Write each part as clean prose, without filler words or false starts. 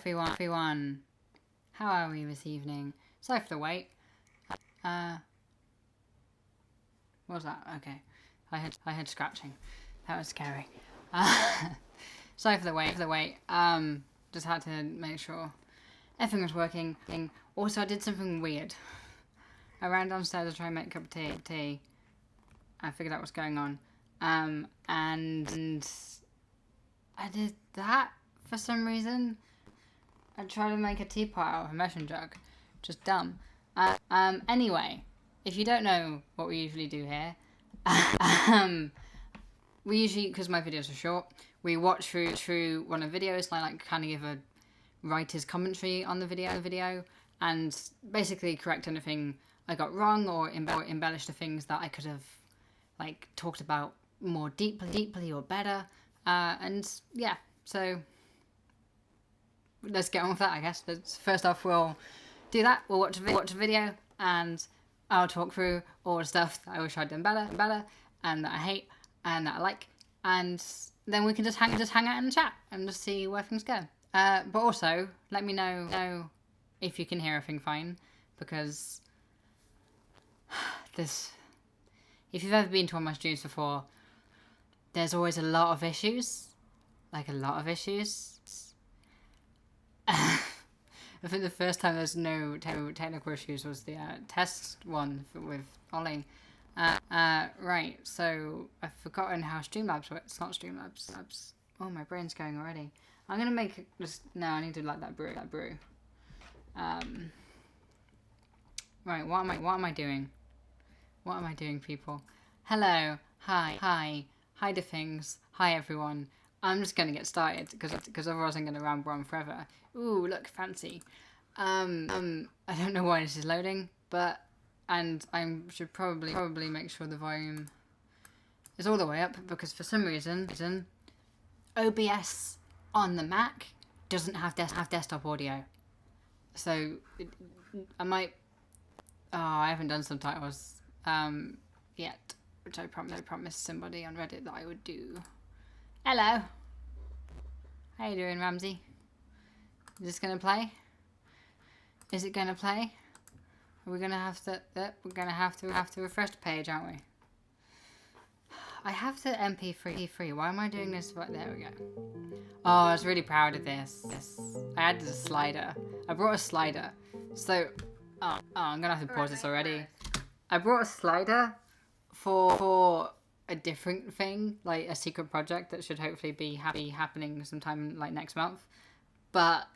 everyone. How are we this evening? Sorry for the wait. What was that? Okay. I had scratching. That was scary. Sorry for the wait. Just had to make sure everything was working. Also, I did something weird. I ran downstairs to try and make a cup of tea. I figured out what's going on. And I did that for some reason. I tried to make a teapot out of a measuring jug. Just dumb. Anyway, if you don't know what we usually do here, we usually, because my videos are short, we watch through one of the videos, like kind of give a writer's commentary on the video, and basically correct anything I got wrong or embellish the things that I could have like talked about more deeply or better. And yeah, so let's get on with that, I guess. First off, we'll do that. We'll watch a video, and I'll talk through all the stuff that I wish I'd done better, and that I hate, and that I like, and then we can just hang out in the chat and just see where things go. But also, let me know if you can hear everything fine, because if you've ever been to one of my streams before, there's always a lot of issues. Like, a lot of issues. I think the first time there's no technical issues was the test one with Ollie. Right, so I've forgotten how Streamlabs works. It's not Streamlabs. Oh, my brain's going already. I'm gonna make just no. I need to like that brew. Right, what am I doing? What am I doing, people? Hello, hi to things. Hi everyone. I'm just gonna get started because otherwise I'm gonna ramble on forever. Ooh, look fancy. I don't know why this is loading, and I should probably make sure the volume is all the way up, because for some reason OBS on the Mac doesn't have desktop audio. So I might. Oh, I haven't done subtitles yet, which I promised somebody on Reddit that I would do. Hello. How you doing, Ramsey? Is this gonna play? Is it gonna play? Are we gonna have to? We're gonna have to refresh the page, aren't we? I have the MP3. Why am I doing this? There we go. Oh, I was really proud of this. I added a slider. I brought a slider. So, I'm gonna have to pause this already. I brought a slider for a different thing, like a secret project that should hopefully be happening sometime like next month. But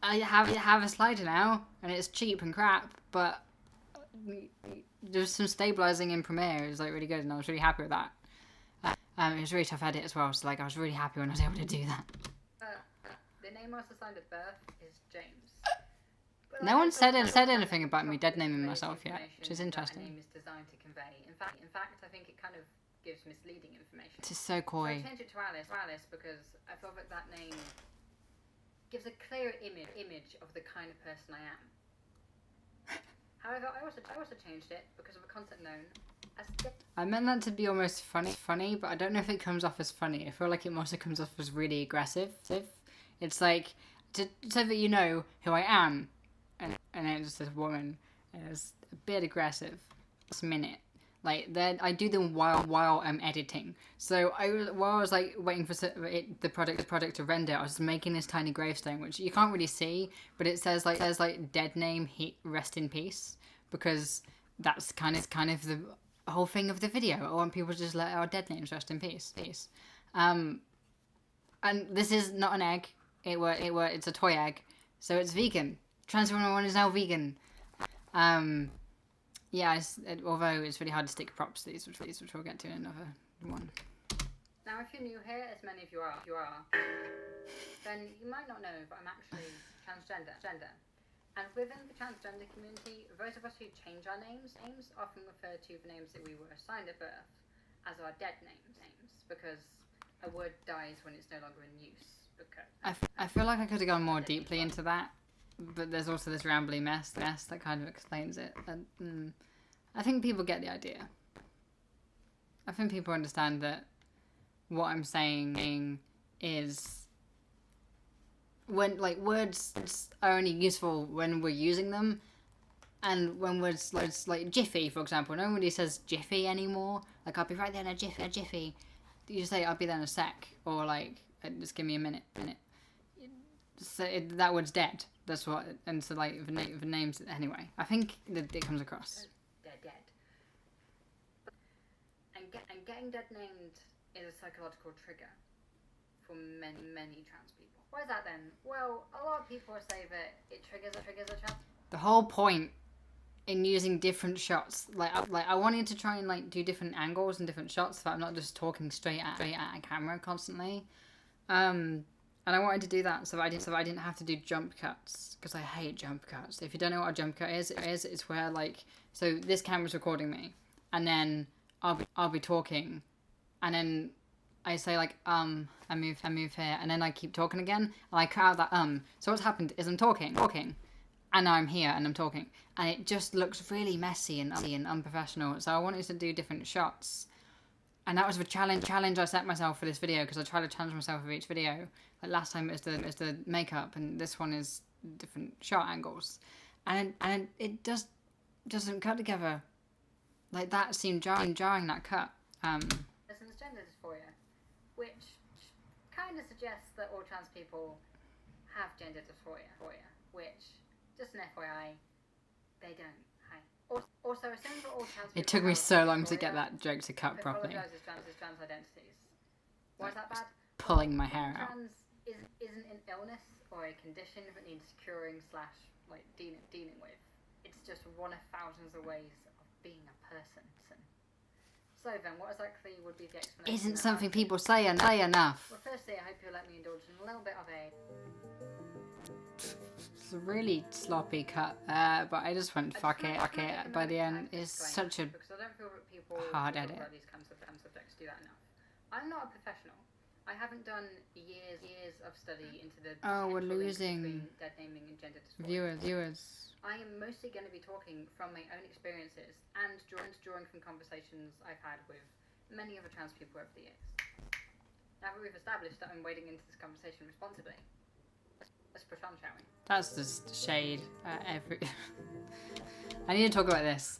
I have a slider now, and it's cheap and crap, but there's some stabilizing in Premiere. It was like really good, and I was really happy with that. It was a really tough edit as well, so like I was really happy when I was able to do that. The name I was assigned at birth is James. But no one said anything about me dead naming myself yet, which is interesting. The name is designed to convey. In fact, I think it kind of gives misleading information. This is so coy. So I changed it to Alice because I thought that name gives a clearer image of the kind of person I am. However, I also changed it because of a concept known as. I meant that to be almost funny, but I don't know if it comes off as funny. I feel like it mostly comes off as really aggressive. It's like so that you know who I am, and it's this woman, and it's a bit aggressive. This minute. Like, then I do them while I'm editing. So while I was like waiting for the product to render, I was making this tiny gravestone, which you can't really see, but it says like dead name, rest in peace, because that's kind of the whole thing of the video. I want people to just let our dead names rest in peace. And this is not an egg. It's a toy egg, so it's vegan. Transformer 1 is now vegan. Yeah, although it's really hard to stick props to these, which we'll get to in another one. Now, if you're new here, as many of you are, then you might not know, but I'm actually transgender. And within the transgender community, those of us who change our names often refer to the names that we were assigned at birth as our dead names, because a word dies when it's no longer in use. I feel like I could have gone more deeply into that, but there's also this rambly mess that kind of explains it. And I think people get the idea. I think people understand that what I'm saying is when like words are only useful when we're using them, and when words like jiffy, for example, nobody says jiffy anymore. Like, I'll be right there in a jiffy. You just say I'll be there in a sec, or like just give me a minute. So that word's dead. That's what, and so like the names anyway. I think that it comes across. They're dead. And getting dead named is a psychological trigger for many trans people. Why is that then? Well, a lot of people say that it triggers a trans. The whole point in using different shots, like I wanted to try and like do different angles and different shots, so I'm not just talking straight at a camera constantly. And I wanted to do that so I didn't have to do jump cuts, because I hate jump cuts. If you don't know what a jump cut is, it's where like, so this camera's recording me, and then I'll be talking, and then I say like I move here, and then I keep talking again, and I cut out that So what's happened is I'm talking, and now I'm here and I'm talking, and it just looks really messy and unprofessional. So I wanted to do different shots. And that was the challenge I set myself for this video, because I try to challenge myself with each video. Like last time it was the makeup, and this one is different shot angles, and it just doesn't cut together. Like that seemed jarring that cut. There's an gender dysphoria, which kind of suggests that all trans people have gender dysphoria, which, just an FYI, they don't. Also, as soon as all trans people, it took me so long to get that joke to cut properly. Trans identities. Why is that bad? Pulling my hair out. Trans isn't an illness or a condition that needs curing / like dealing with. It's just one of thousands of ways of being a person. So then, what exactly would be the explanation? Isn't something people say enough. Well, firstly, I hope you'll let me indulge in a little bit of a... It's a really sloppy cut, but I just went fuck it. By the end, it's such a hard edit. These kinds of subjects do that enough. I'm not a professional. I haven't done years of study into the we're losing dead naming and gender dysphoria. Viewers. I am mostly going to be talking from my own experiences and drawing from conversations I've had with many other trans people over the years. Now that we've established that I'm wading into this conversation responsibly, let's push on, shall we? That's just shade. I need to talk about this.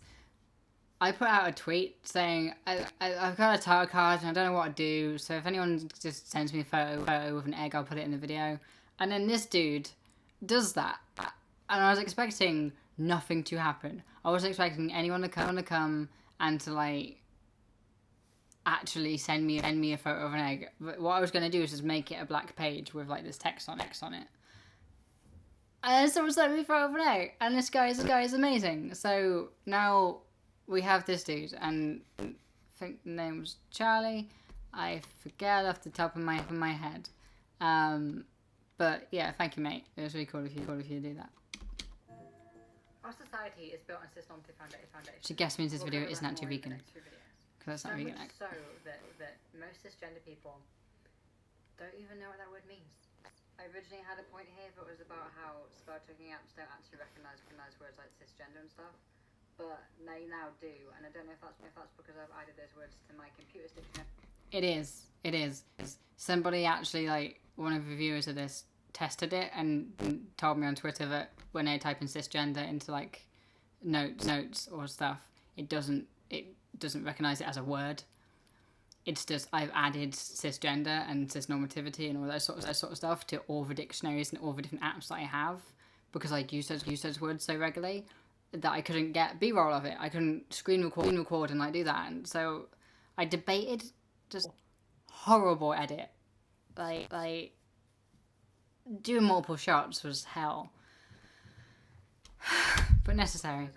I put out a tweet saying I've got a tarot card and I don't know what to do. So if anyone just sends me a photo with an egg, I'll put it in the video. And then this dude does that, and I was expecting nothing to happen. I wasn't expecting anyone to come and to like actually send me a photo of an egg. But what I was gonna do is just make it a black page with like this text on it. And someone sent me a photo of an egg, and this guy is amazing. So now we have this dude, and I think the name was Charlie. I forget off the top of my head. But yeah, thank you, mate. It was really cool if you do that. Our society is built on cis-normative foundation. She guessed me into this video isn't actually vegan. Because that's not vegan. So that most cisgender people don't even know what that word means. I originally had a point here that was about how spell checking apps don't actually recognise words like cisgender and stuff, but they now do, and I don't know if that's because I've added those words to my computer's dictionary. It is. Somebody actually, like, one of the viewers of this tested it and told me on Twitter that when I type in cisgender into like notes or stuff, it doesn't recognise it as a word. It's just I've added cisgender and cisnormativity and all that sort of stuff to all the dictionaries and all the different apps that I have, because I use those words so regularly that I couldn't get B-roll of it. I couldn't screen record and like do that, and so I debated just horrible edit. Like doing multiple shots was hell, but necessary.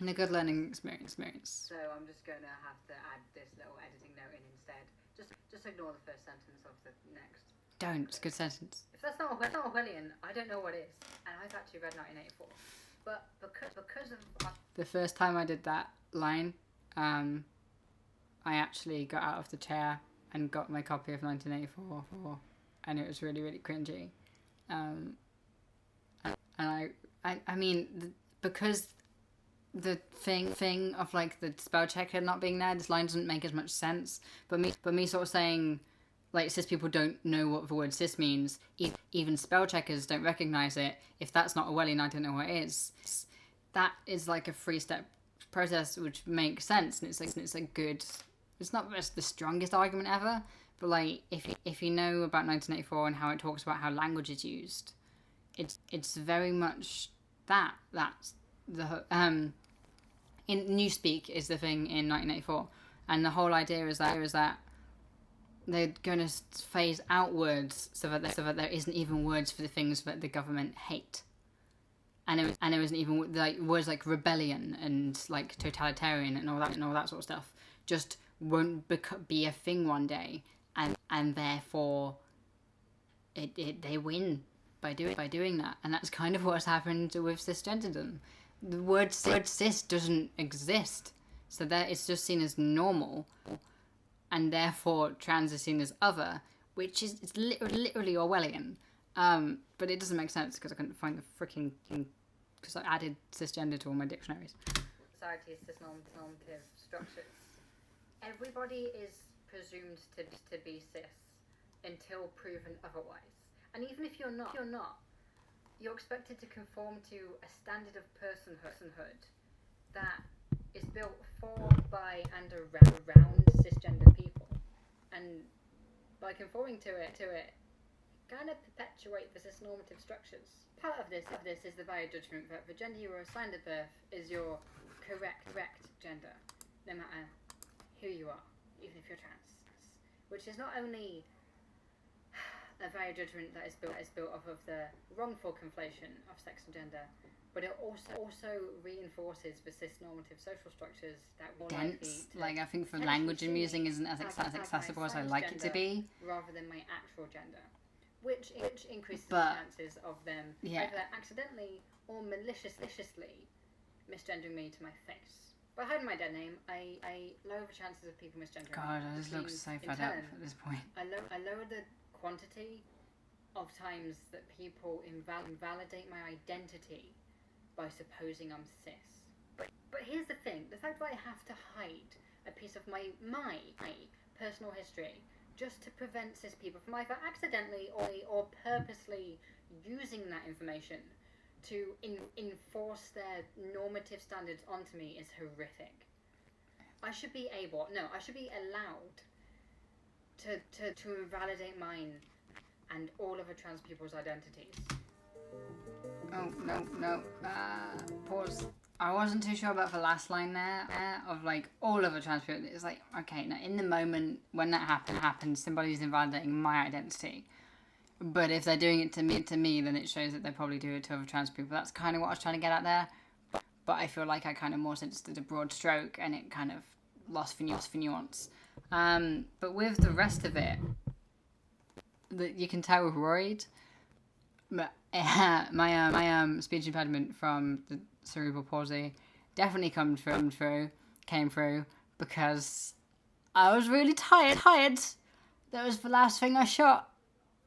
And a good learning experience. So I'm just going to have to add this little editing note in instead. Just ignore the first sentence of the next. Don't. It's a good sentence. If that's not Orwellian, I don't know what is. And I've actually read 1984. But because of the first time I did that line, I actually got out of the chair and got my copy of 1984, and it was really, really cringy. And I mean, because the thing of like the spell checker not being there, this line doesn't make as much sense. But me sort of saying like cis people don't know what the word cis means, even spell checkers don't recognize it. If that's not Orwellian, I don't know what is. That is like a 3-step process, which makes sense, and it's a good. It's not the strongest argument ever, but like if you know about 1984 and how it talks about how language is used, it's very much that's the in Newspeak is the thing in 1984, and the whole idea is that they're going to phase out words so that there isn't even words for the things that the government hate. And it wasn't even like words like rebellion and like totalitarian and all that sort of stuff just won't be a thing one day, and therefore they win by doing that, and that's kind of what's happened with cisgenderdom. The word cis doesn't exist, so that it's just seen as normal, and therefore trans is seen as other, which is it's literally Orwellian. But it doesn't make sense because I couldn't find the freaking because I added cisgender to all my dictionaries. Society's cis-normative structures. Everybody is presumed to be cis until proven otherwise, and even if you're not, you're expected to conform to a standard of personhood that is built for, by, and around cisgender people, and by conforming to it kind of perpetuate the cis-normative structures. Part of this is the value judgment that the gender you were assigned at birth is your correct gender, no matter who you are, even if you're trans, which is not only a value judgment that is built off of the wrongful conflation of sex and gender, but it also reinforces the cis-normative social structures that will dense. Like I think for language I'm using isn't as accessible as I like it to be, rather than my actual gender, which increases the chances of them either accidentally or maliciously misgendering me to my face. By hiding my dead name, I lower the chances of people misgendering me. God, I just look so fed up at this point. I lower the quantity of times that people invalidate my identity by supposing I'm cis. But here's the thing, the fact that I have to hide a piece of my personal history just to prevent cis people from either accidentally or purposely using that information to enforce their normative standards onto me is horrific. I should be allowed to invalidate mine and all other trans people's identities. Oh, no. Pause. I wasn't too sure about the last line there of like all other trans people. It's like, okay, now in the moment when that happens, somebody's invalidating my identity. But if they're doing it to me, then it shows that they probably do it to other trans people. That's kind of what I was trying to get at there. But I feel like I kind of more sense did a broad stroke and it kind of lost for nuance. But with the rest of it, that you can tell we're worried. But my speech impediment from the cerebral palsy definitely came through because I was really tired. That was the last thing I shot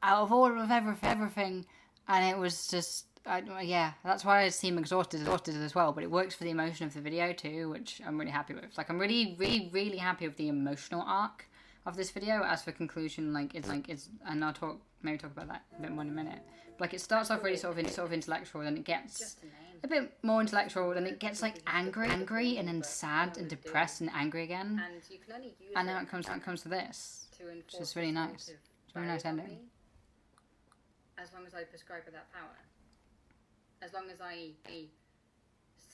out of all of everything, and it was just that's why I seem exhausted as well. But it works for the emotion of the video too, which I'm really happy with. Like I'm really happy with the emotional arc of this video. As for conclusion, it's and I'll talk about that a bit more in a minute. Like it starts off really sort of intellectual, then it gets a bit more intellectual, then it gets like angry and then sad and depressed and angry again. And you can only use and now it comes to this, which is really nice. It's a really nice ending. As long as I prescribe for that power, as long as I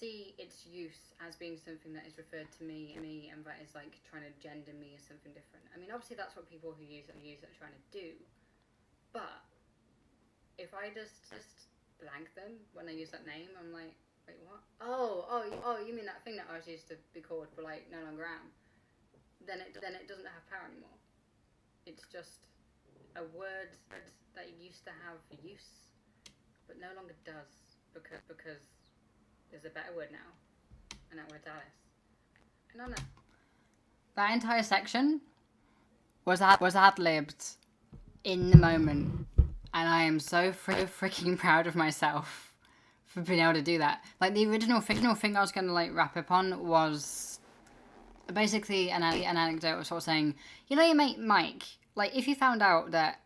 see its use as being something that is referred to me and that is like trying to gender me as something different. I mean, obviously that's what people who use it are trying to do, but if I just blank them when they use that name, I'm like, wait, what? Oh, you mean that thing that I was used to be called, but like no longer am? Then it doesn't have power anymore. It's just a word that used to have use, but no longer does because there's a better word now, and that word's Alice. And Anna. That entire section was ad-libbed in the moment. And I am so freaking proud of myself for being able to do that. Like, the original thing I was going to, like, wrap up on was basically an anecdote of sort of saying, you know your mate Mike, like, if you found out that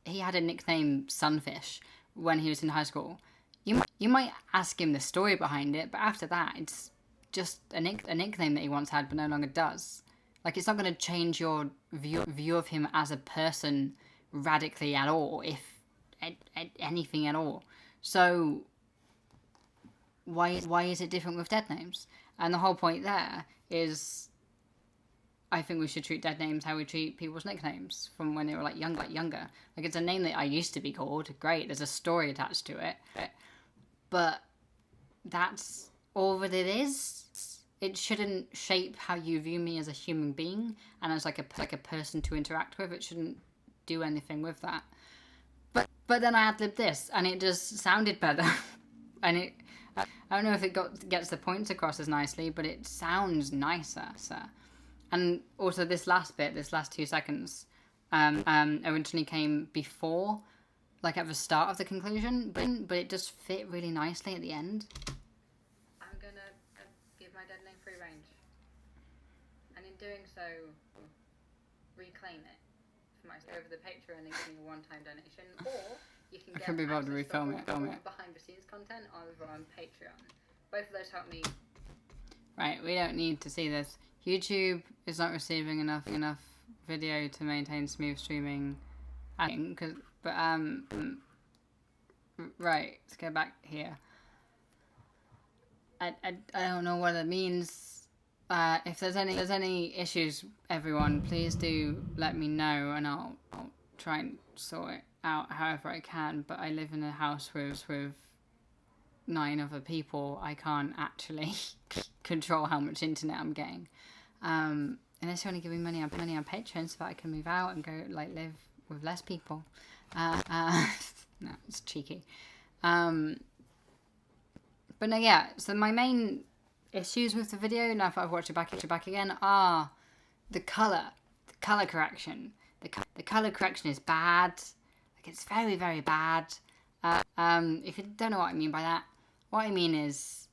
he had a nickname Sunfish when he was in high school, you might ask him the story behind it, but after that, it's just a nickname that he once had but no longer does. Like, it's not going to change your view of him as a person radically at all, if anything at all. So why is it different with dead names? And the whole point there is, I think we should treat dead names how we treat people's nicknames from when they were like younger. Like, it's a name that I used to be called. Great, there's a story attached to it, but that's all that it is. It shouldn't shape how you view me as a human being and as like a person to interact with. It shouldn't do anything with that. But then I ad-libbed this, and it just sounded better. And I don't know if it gets the points across as nicely, but it sounds nicer. And also this last 2 seconds, originally came before, like at the start of the conclusion, but it just fit really nicely at the end. I'm gonna give my dead name free range, and in doing so, reclaim it for myself over the Patreon and give me a one-time donation, or you can get access to all behind-the-scenes content over on Patreon. Both of those help me. Right, we don't need to see this. YouTube is not receiving enough video to maintain smooth streaming. Right, let's go back here. I don't know what it means. If there's any issues, everyone, please do let me know, and I'll try and sort it out however I can. But I live in a house with 9 other people. I can't actually control how much internet I'm getting. Unless you want to give me money on Patreon so that I can move out and go like live with less people. No, it's cheeky. But no, yeah. So my main issues with the video, now that I've watched it back again, are the color correction. The color correction is bad. Like, it's very, very bad. If you don't know what I mean by that, what I mean is,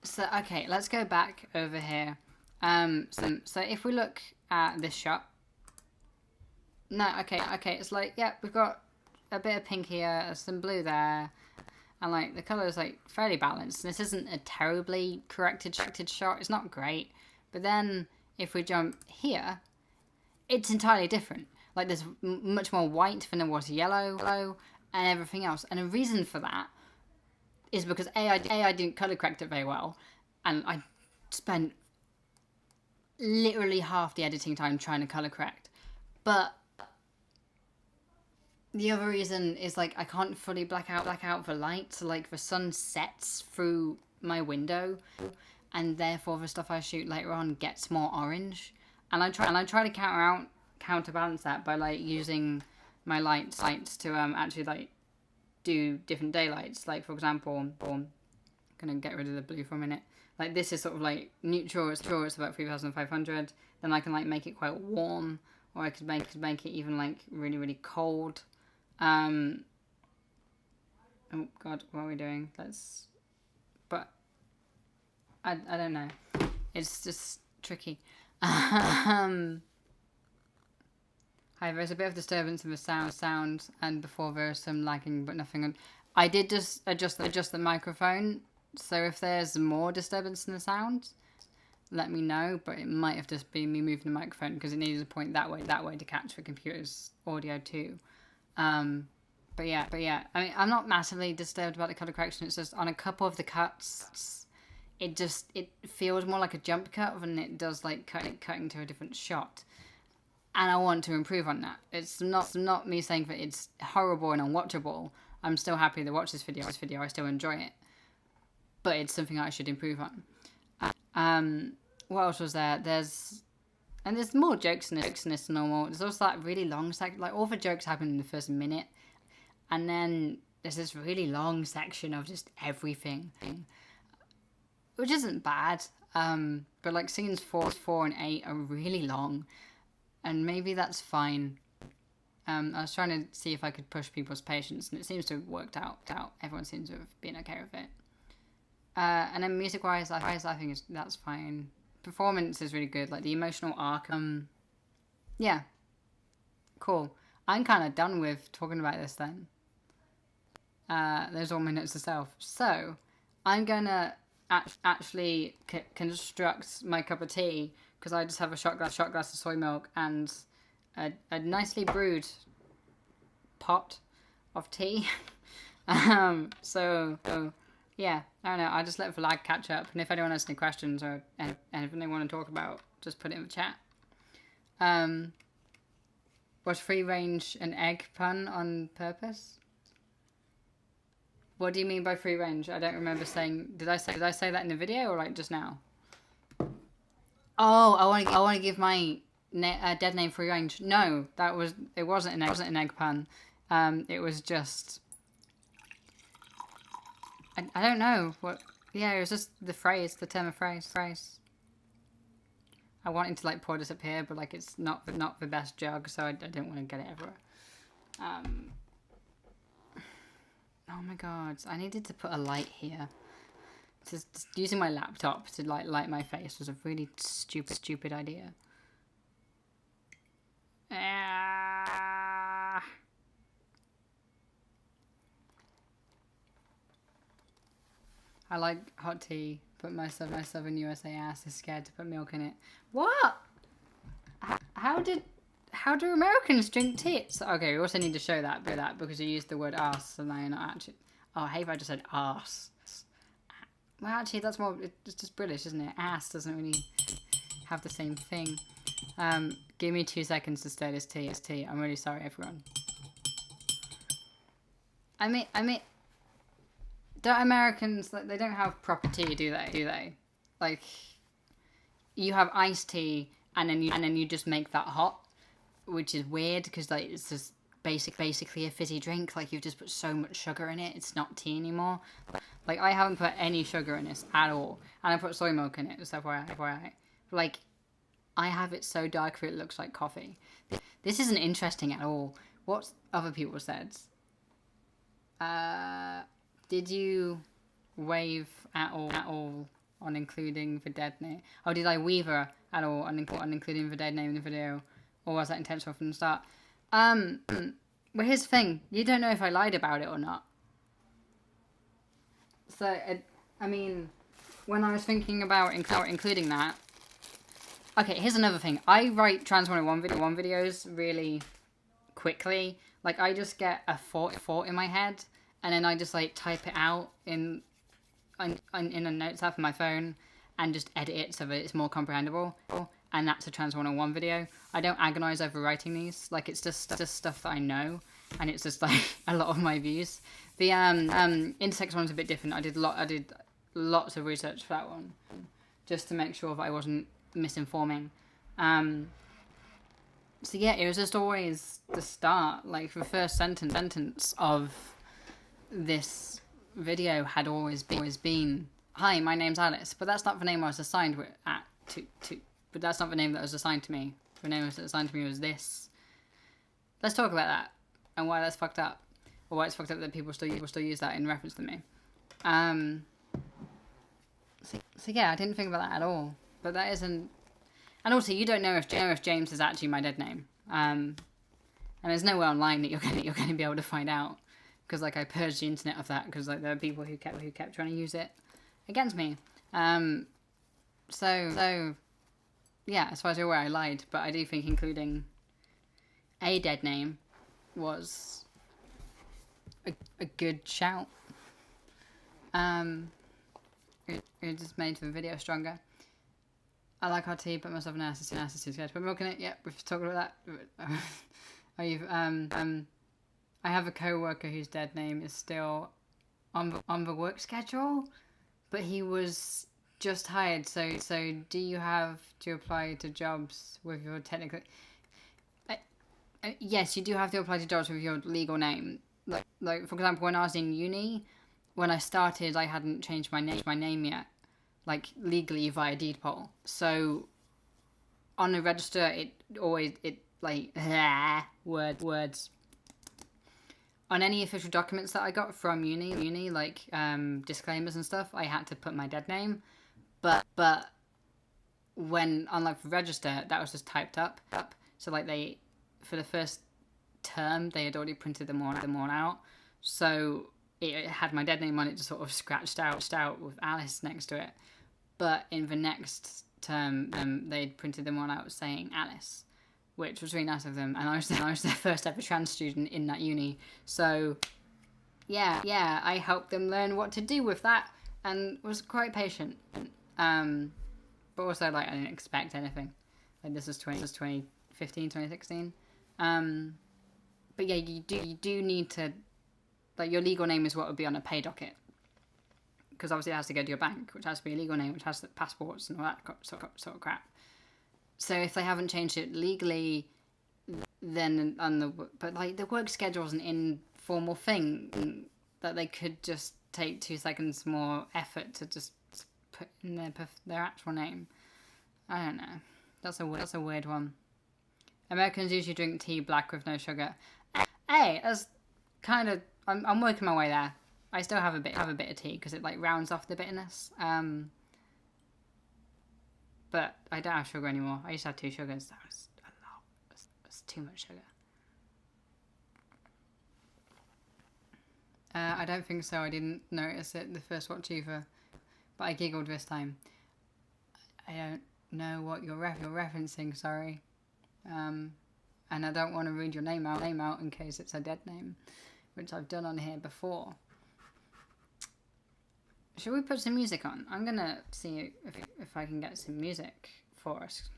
so okay, let's go back over here. So if we look at this shot, no, okay, it's like, yeah, we've got a bit of pink here, some blue there, and like the color is like fairly balanced. This isn't a terribly corrected shot. It's not great, but then if we jump here, it's entirely different. Like, there's much more white than there was yellow and everything else. And the reason for that is because I didn't color correct it very well, and I spent literally half the editing time trying to color correct. But the other reason is, like, I can't fully black out the light, so like the sun sets through my window, and therefore the stuff I shoot later on gets more orange. And I try to counterbalance that by like using my lights to actually like do different daylights. Like, for example, I'm gonna get rid of the blue for a minute. Like, this is sort of like neutral. It's about 3,500. Then I can like make it quite warm, or I could make it even like really, really cold. Oh God, what are we doing? But I don't know. It's just tricky. Hi, there's a bit of disturbance in the sound, and before there was some lagging, but nothing. I did just adjust the microphone, so if there's more disturbance in the sound, let me know. But it might have just been me moving the microphone because it needed to point that way to catch the computer's audio too. But yeah. I mean, I'm not massively disturbed about the color correction. It's just on a couple of the cuts, it feels more like a jump cut than it does like cutting to a different shot. And I want to improve on that. It's not me saying that it's horrible and unwatchable. I'm still happy to watch this video. I still enjoy it. But it's something I should improve on. What else was there? There's more jokes in this than normal. There's also that really long section. Like, all the jokes happen in the first minute. And then there's this really long section of just everything. Which isn't bad. But like scenes 4 and 8 are really long. And maybe that's fine. I was trying to see if I could push people's patience, and it seems to have worked out. Everyone seems to have been okay with it. And then music-wise, I think that's fine. Performance is really good, like the emotional arc. Yeah, cool. I'm kind of done with talking about this then. There's all my notes to self. So, I'm gonna actually construct my cup of tea, because I just have a shot glass of soy milk and a nicely brewed pot of tea. So yeah, I don't know. I'll just let Vlad catch up, and if anyone has any questions or anything they want to talk about, just put it in the chat. Was free range an egg pun on purpose? What do you mean by free range? I don't remember saying. Did I say that in the video or like just now? Oh, I want to give my dead name free range. No, it wasn't an egg pun. It was just. I don't know what. Yeah, it was just the term of phrase. I wanted to like pour this up here, but like it's not the best jug, so I didn't want to get it everywhere. Oh my god, I needed to put a light here. Just using my laptop to like light my face was a really stupid idea. I like hot tea, but my Southern USA ass is scared to put milk in it. What? How do Americans drink tea? So, okay, we also need to show that because you used the word ass, and now you're not actually. Oh, I hate if I just said ass. Well, actually, that's more. It's just British, isn't it? Ass doesn't really have the same thing. Give me 2 seconds to stir this tea. I'm really sorry, everyone. I mean, don't Americans, like, they don't have proper tea, do they? Like, you have iced tea, and then you just make that hot, which is weird because like it's just basically a fizzy drink. Like you've just put so much sugar in it, it's not tea anymore. Like I haven't put any sugar in this at all, and I put soy milk in it. Just FYI. Like I have it so dark that it looks like coffee. This isn't interesting at all. What other people said? Did you wave at all on including the dead name? Oh, did I weaver at all on including the dead name in the video? Or was that intentional from the start? Well, here's the thing. You don't know if I lied about it or not. So, I mean, when I was thinking about including that... Okay, here's another thing. I write Trans 101 videos really quickly. Like, I just get a thought in my head, and then I just, like, type it out in a notes app on my phone, and just edit it so that it's more comprehensible. And that's a Trans 101 video. I don't agonize over writing these. Like, it's just stuff that I know. And it's just, like, a lot of my views. The intersex one's a bit different. I did lots of research for that one. Just to make sure that I wasn't misinforming. So, yeah, it was just always the start. Like, the first sentence of this video had always been, "Hi, my name's Alice." But that's not the name I was assigned But that's not the name that was assigned to me. The name that was assigned to me was this. Let's talk about that and why that's fucked up, or why it's fucked up that people still use that in reference to me. So yeah, I didn't think about that at all. But that isn't. And also, you don't know if James is actually my dead name. And there's nowhere online that you're going to be able to find out, because like I purged the internet of that because like there are people who kept trying to use it against me. So. Yeah, as far as you're aware, I lied, but I do think including a dead name was a good shout. It just made the video stronger. I like our tea, but myself an ass is too scared to put milk in it. Yep, we've talked about that. I have a co-worker whose dead name is still on the work schedule, but he was just hired, so do you have to apply to jobs with your technical... yes, you do have to apply to jobs with your legal name. Like for example, when I was in uni, when I started, I hadn't changed my name yet, like legally via deed poll. So on the register, it like words. On any official documents that I got from uni, like disclaimers and stuff, I had to put my dead name. But when, unlike the register, that was just typed up. So like for the first term, they had already printed them all out. So it had my dead name on it, just sort of scratched out with Alice next to it. But in the next term, they'd printed them all out saying Alice, which was really nice of them. And I was their first ever trans student in that uni. So yeah, I helped them learn what to do with that, and was quite patient. But also, like, I didn't expect anything. Like, this was 2015, 2016. But yeah, you do need to, like, your legal name is what would be on a pay docket. Because obviously it has to go to your bank, which has to be a legal name, which has passports and all that sort of crap. So if they haven't changed it legally, then but like the work schedule is an informal thing that they could just take 2 seconds more effort to just put in their actual name. I don't know. That's a weird one. Americans usually drink tea black with no sugar. Hey, that's kind of, I'm working my way there. I still have a bit of tea because it like rounds off the bitterness. But I don't have sugar anymore. I used to have 2 sugars. That was a lot. That's too much sugar. I don't think so. I didn't notice it the first watch either, but I giggled this time. I don't know what you're referencing. Sorry, and I don't want to read your name out in case it's a dead name, which I've done on here before. Should we put some music on? I'm gonna see if I can get some music for us.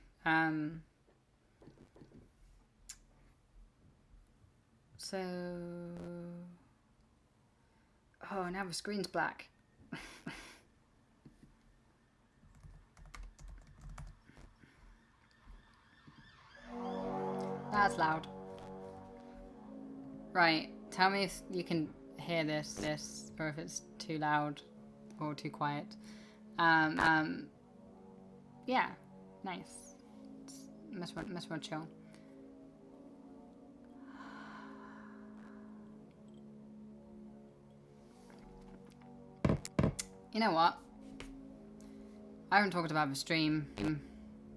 So. Oh, now the screen's black. That's loud. Right, tell me if you can hear this, or if it's too loud or too quiet. Yeah, nice. It's much more chill. You know what? I haven't talked about the stream,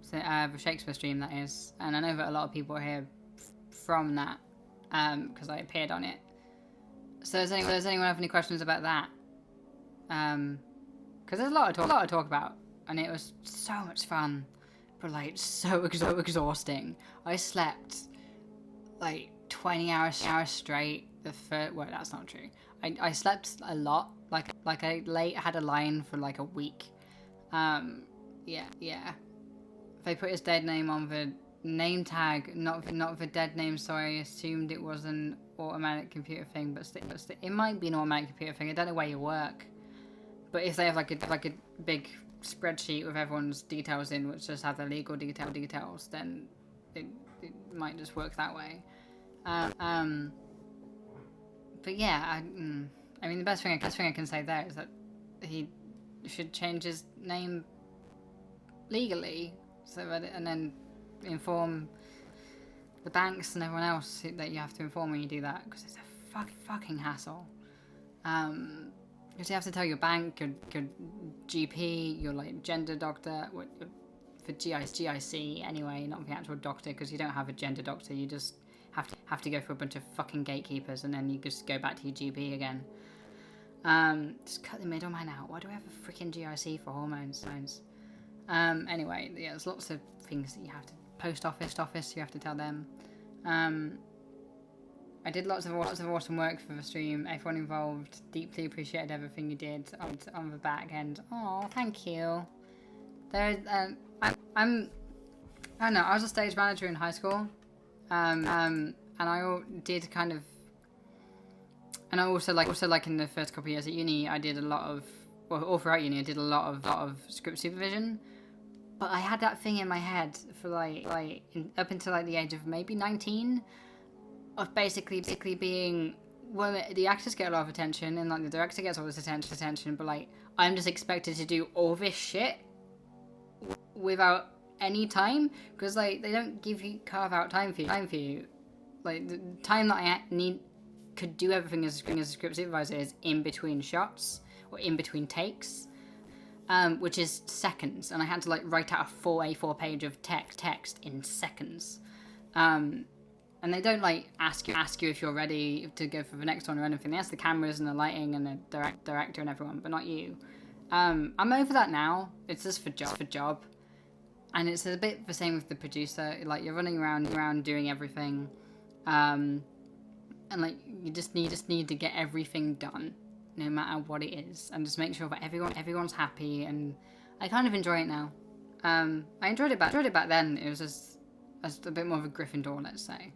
the Shakespeare stream, that is, and I know that a lot of people are here from that, because I appeared on it. So does anyone have any questions about that? Because there's a lot to talk about, and it was so much fun, but like so exhausting. I slept like 20 hours straight. Well, that's not true. I slept a lot. Like I had a line for like a week. Yeah. They put his dead name on the name tag, not the dead name. So I assumed it was an automatic computer thing, but it might be an automatic computer thing. I don't know where you work, but if they have like a big spreadsheet with everyone's details in, which just have their legal details, then it might just work that way. But yeah, I mean, the best thing I can say there is that he should change his name legally, so that and then inform the banks and everyone else that you have to inform when you do that, because it's a fucking hassle. Because you have to tell your bank, your GP, your like gender doctor, for GIC anyway, not the actual doctor, because you don't have a gender doctor. You just have to go through a bunch of fucking gatekeepers, and then you just go back to your GP again. Just cut the middleman out. Why do we have a freaking GIC for hormones? Anyway, yeah, there's lots of things that you have to. Post office, you have to tell them. I did lots of awesome work for the stream. Everyone involved deeply appreciated everything you did on the back end. Oh, thank you. I don't know. I was a stage manager in high school. And I did kind of, and I also like in the first couple of years at uni, I did a lot of, well, all throughout uni, I did a lot of script supervision. But I had that thing in my head for up until like the age of maybe 19, of basically being, well, the actors get a lot of attention and like the director gets all this attention, but like I'm just expected to do all this shit without any time, because like they don't carve out time for you. Like the time that I could do everything as a script supervisor is in between shots or in between takes, which is seconds, and I had to like write out a full A4 page of text in seconds, and they don't like ask you if you're ready to go for the next one or anything. They ask the cameras and the lighting and the director and everyone, but not you. I'm over that now. It's just for job. And it's a bit the same with the producer. Like, you're running around doing everything, and like you just need to get everything done, no matter what it is, and just make sure that everyone's happy. And I kind of enjoy it now. I enjoyed it back then. It was just a bit more of a Gryffindor, let's say.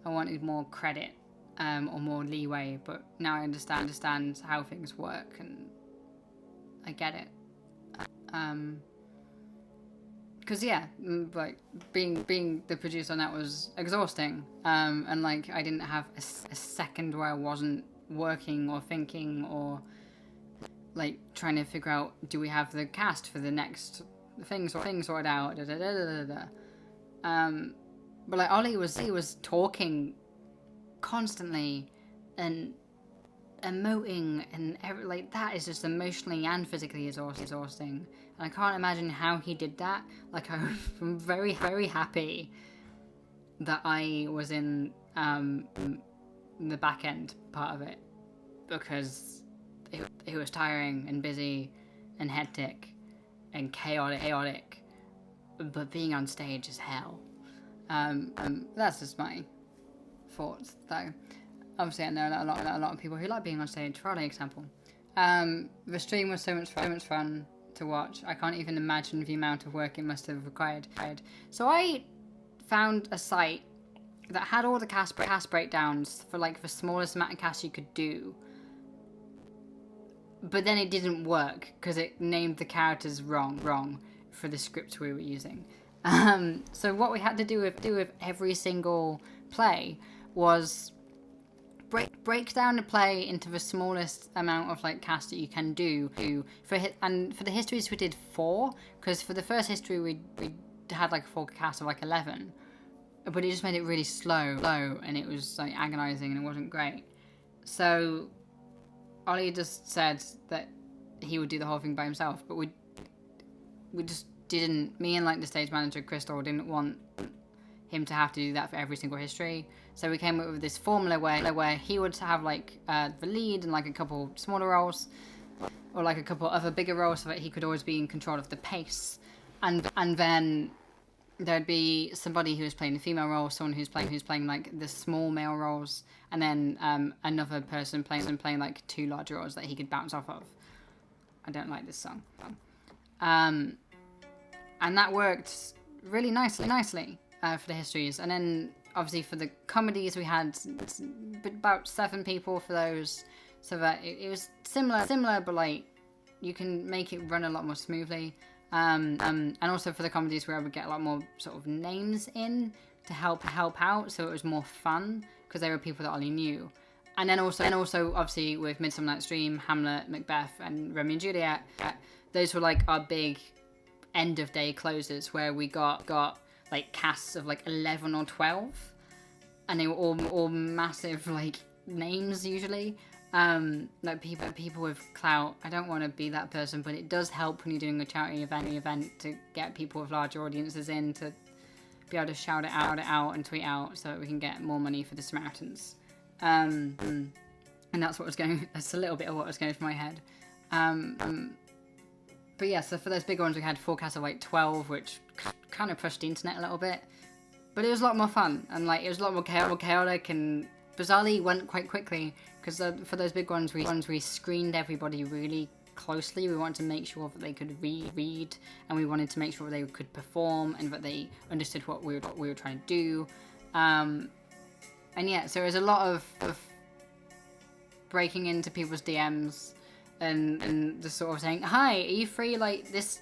I wanted more credit, or more leeway, but now I understand how things work, and I get it. Because like being the producer on that was exhausting, and like I didn't have a second where I wasn't working or thinking or like trying to figure out, do we have the cast for the next thing sorted out, but like Ollie was talking constantly and emoting, and like that is just emotionally and physically exhausting. And I can't imagine how he did that. Like, I'm very, very happy that I was in the back end part of it, because it was tiring and busy and hectic and chaotic, but being on stage is hell. That's just my thoughts, though. Obviously, I know a lot of people who like being on stage. For example, the stream was so much fun to watch. I can't even imagine the amount of work it must have required. So I found a site that had all the cast breakdowns for like the smallest amount of cast you could do, but then it didn't work because it named the characters wrong for the script we were using. So what we had to do with every single play was break down the play into the smallest amount of like cast that you can do. And for the histories we did 4, because for the first history we had like a full cast of like 11, but it just made it really slow, and it was like agonizing and it wasn't great. So Ollie just said that he would do the whole thing by himself, but we just didn't. Me and like the stage manager Crystal didn't want him to have to do that for every single history. So we came up with this formula where he would have like the lead and like a couple smaller roles, or like a couple other bigger roles, so that he could always be in control of the pace. And then there'd be somebody who was playing the female role, someone who's playing like the small male roles, and then another person playing like 2 large roles that he could bounce off of. I don't like this song. And that worked really nicely for the histories. And then obviously for the comedies we had about 7 people for those, so that it was similar, but like you can make it run a lot more smoothly. And also for the comedies we were able to get a lot more sort of names in to help out, so it was more fun because they were people that Ollie knew. And then also obviously with Midsummer Night's Dream, Hamlet, Macbeth, and Romeo and Juliet, those were like our big end of day closers where we got like casts of like 11 or 12, and they were all massive like names usually. Like people with clout. I don't want to be that person, but it does help when you're doing a charity event to get people with large audiences in to be able to shout it out and tweet out, so that we can get more money for the Samaritans. And that's that's a little bit of what was going through my head. But yeah, so for those big ones we had forecasts of like 12, which kind of pushed the internet a little bit, but it was a lot more fun, and like it was a lot more chaotic, and bizarrely went quite quickly, because for those big ones we screened everybody really closely. We wanted to make sure that they could read, and we wanted to make sure they could perform and that they understood what we were trying to do. And yeah, so there's a lot of breaking into people's DMs and just sort of saying, "Hi, are you free like this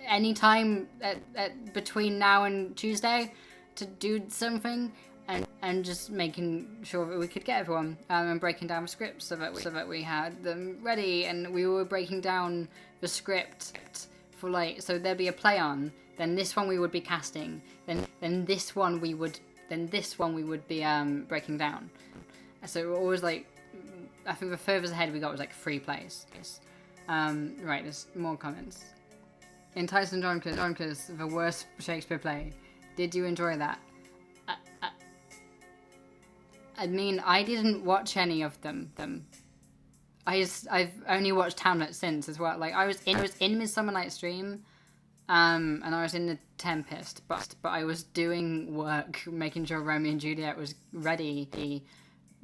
anytime at between now and Tuesday to do something?" And just making sure that we could get everyone, and breaking down the scripts so that we had them ready, and we were breaking down the script for like, so there'd be a play on, then this one we would be casting, then this one we would be breaking down. So we're always like, I think the furthest ahead we got was like 3 plays. Right, there's more comments. In Tyson Jonkers, the worst Shakespeare play. Did you enjoy that? I mean, I didn't watch any of them. I've only watched Hamlet since as well. Like I was in Midsummer Night's Dream, and I was in The Tempest, but I was doing work making sure Romeo and Juliet was ready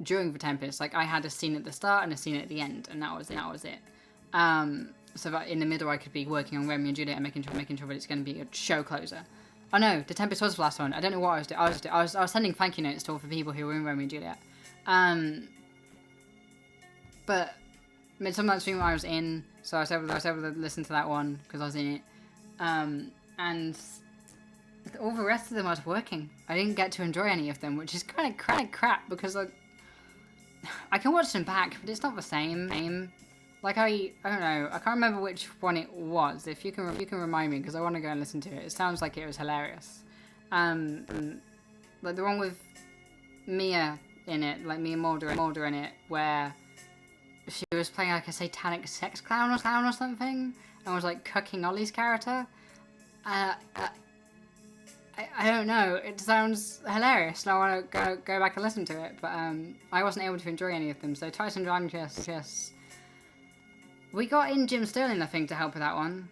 during The Tempest. Like I had a scene at the start and a scene at the end, and that was it. So that in the middle I could be working on Romeo and Juliet and making sure that it's going to be a show closer. Oh no, The Tempest was the last one. I don't know what I was doing. I was sending thank you notes to all the people who were in Romeo and Juliet. But Midsummer Night's Dream I was in, so I was able to listen to that one because I was in it. And all the rest of them I was working. I didn't get to enjoy any of them, which is kind of crap because like I can watch them back, but it's not the same. Like I don't know. I can't remember which one it was. If you can remind me, because I want to go and listen to it. It sounds like it was hilarious. Like the one with Mia in it, like Mia Mulder in it, where she was playing like a satanic sex clown or something, and was like cooking Ollie's character. I don't know. It sounds hilarious, and I want to go back and listen to it. But I wasn't able to enjoy any of them. So Tyson John just. We got in Jim Sterling, I think, to help with that one.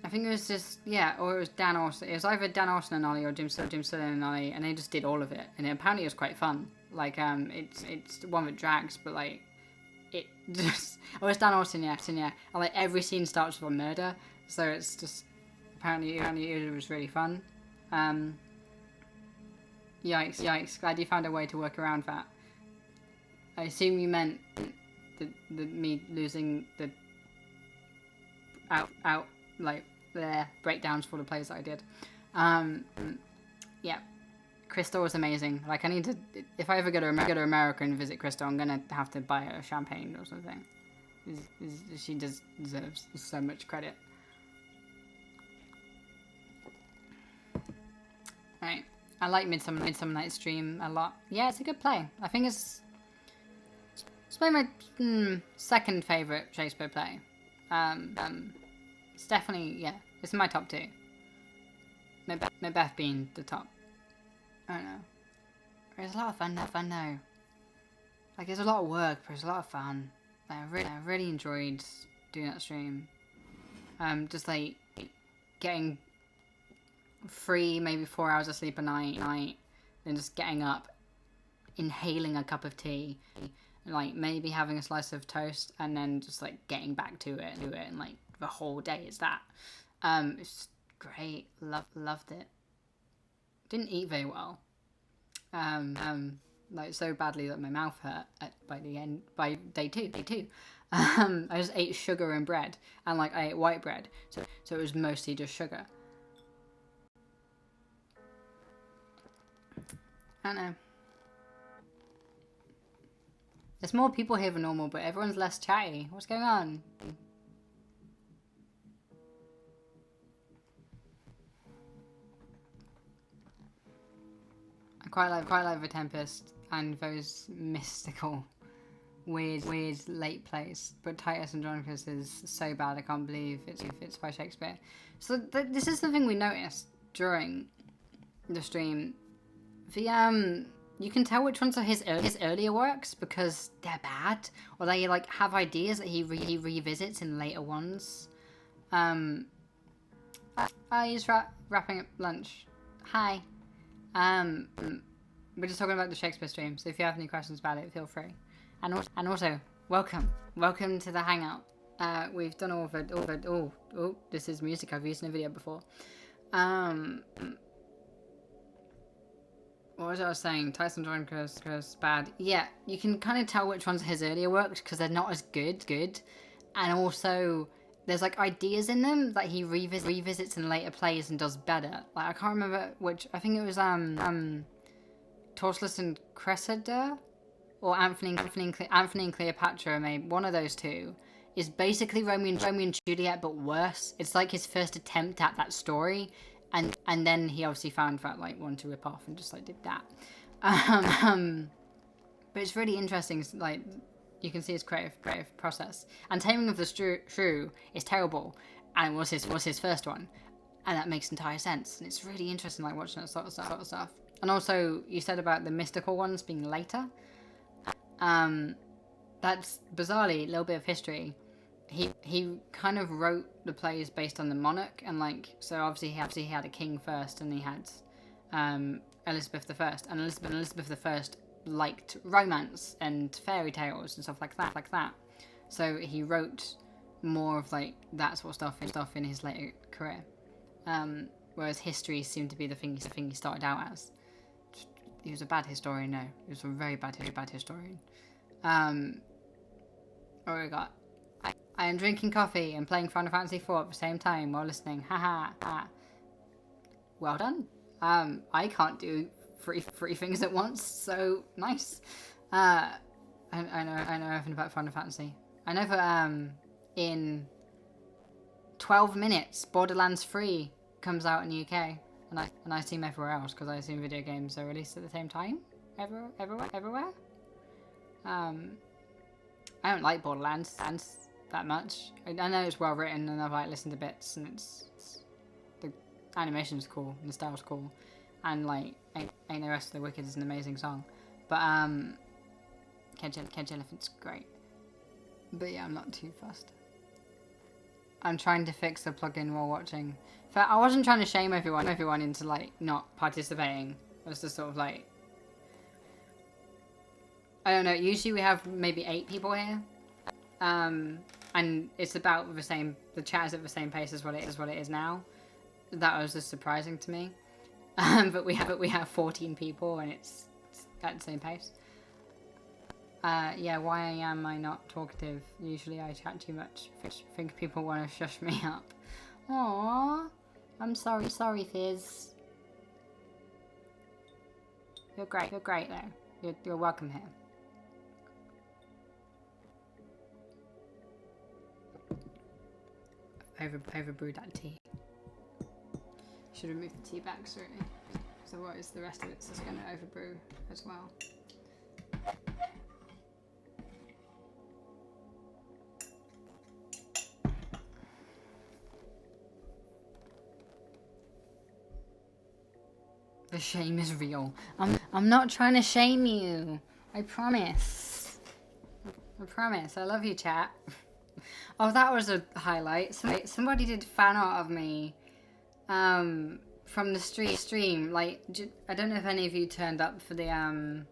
I think it was just, or it was Dan Orson. It was either Dan Orson and Ollie or Jim Sterling and Ollie, and they just did all of it. And apparently it was quite fun. Like, it's one that drags, but like, it just, oh, it's Dan Orson, yeah. And like, every scene starts with a murder, so it's just, apparently it was really fun. Yikes, glad you found a way to work around that. I assume you meant me losing the like the breakdowns for the plays that I did. Yeah, Crystal was amazing. Like I need to, if I ever go to America and visit Crystal, I'm gonna have to buy her champagne or something. She deserves so much credit. Right, I like Midsummer Night's Dream a lot. Yeah, it's a good play. I think it's probably my second favourite Shakespeare play. It's definitely, it's in my top 2. Macbeth being the top. I don't know. It's a lot of fun though. Like, it's a lot of work, but it's a lot of fun. Like, I really enjoyed doing that stream. Just like, getting 3, maybe 4 hours of sleep a night, then just getting up, inhaling a cup of tea, like maybe having a slice of toast, and then just like getting back to it, and like the whole day is that. It's great. Loved it. Didn't eat very well. Like so badly that my mouth hurt by day two. I just ate sugar and bread, and like I ate white bread, so it was mostly just sugar. I don't know. There's more people here than normal, but everyone's less chatty. What's going on? I quite like The Tempest and those mystical, weird late plays. But Titus Andronicus is so bad. I can't believe it's by Shakespeare. So this is something we noticed during the stream. You can tell which ones are his earlier works because they're bad, or they like have ideas that he revisits in later ones. He's wrapping up lunch. Hi. We're just talking about the Shakespeare stream, so if you have any questions about it, feel free. And also, welcome to the hangout. We've done all the this is music I've used in a video before. What was I saying? Tyson Andronicus bad. Yeah, you can kind of tell which ones are his earlier works because they're not as good. And also, there's like ideas in them that he revisits in later plays and does better. Like I can't remember which. I think it was Torslus and Cressida, or Anthony and Cleopatra. Maybe one of those two is basically Romeo and Juliet, but worse. It's like his first attempt at that story. And then he obviously found that like one to rip off and just like did that. But it's really interesting. Like you can see his creative process. And Taming of the Shrew is terrible, and it was his first one, and that makes entire sense. And it's really interesting, like watching that sort of stuff. And also, you said about the mystical ones being later. That's bizarrely a little bit of history. He kind of wrote the plays based on the monarch, and like, so obviously he had a king first, and he had Elizabeth I, and Elizabeth I liked romance and fairy tales and stuff like that. So he wrote more of like that sort of stuff in his later career. Whereas history seemed to be the thing he started out as. He was a bad historian, no. He was a very bad historian. What we got? I am drinking coffee and playing Final Fantasy IV at the same time while listening. Haha. Well done. I can't do three things at once, so nice. I know everything about Final Fantasy. I know that in 12 minutes, Borderlands 3 comes out in the UK, and I assume everywhere else, because I assume video games are released at the same time everywhere. I don't like Borderlands that much. I know it's well written, and I've like listened to bits, and it's the animation's cool, and the style's cool, and like Ain't the Rest of the Wicked is an amazing song, but Cage Elephant's great. But yeah, I'm not too fussed. I'm trying to fix the plugin while watching. In fact, I wasn't trying to shame everyone into like not participating. It was just sort of like, I don't know. Usually we have maybe 8 people here, and it's about the same. The chat is at the same pace as what it is now. That was just surprising to me. But we have 14 people, and it's at the same pace. Yeah, why am I not talkative? Usually I chat too much. I think people want to shush me up. Aww, I'm sorry, Fizz. You're great though. You're welcome here. Overbrewed that tea. Should remove the tea bags really. So otherwise the rest of it's just going to overbrew as well. The shame is real. I'm not trying to shame you. I promise. I love you, chat. Oh, that was a highlight. Somebody did fan art of me from the stream. Like, I don't know if any of you turned up for the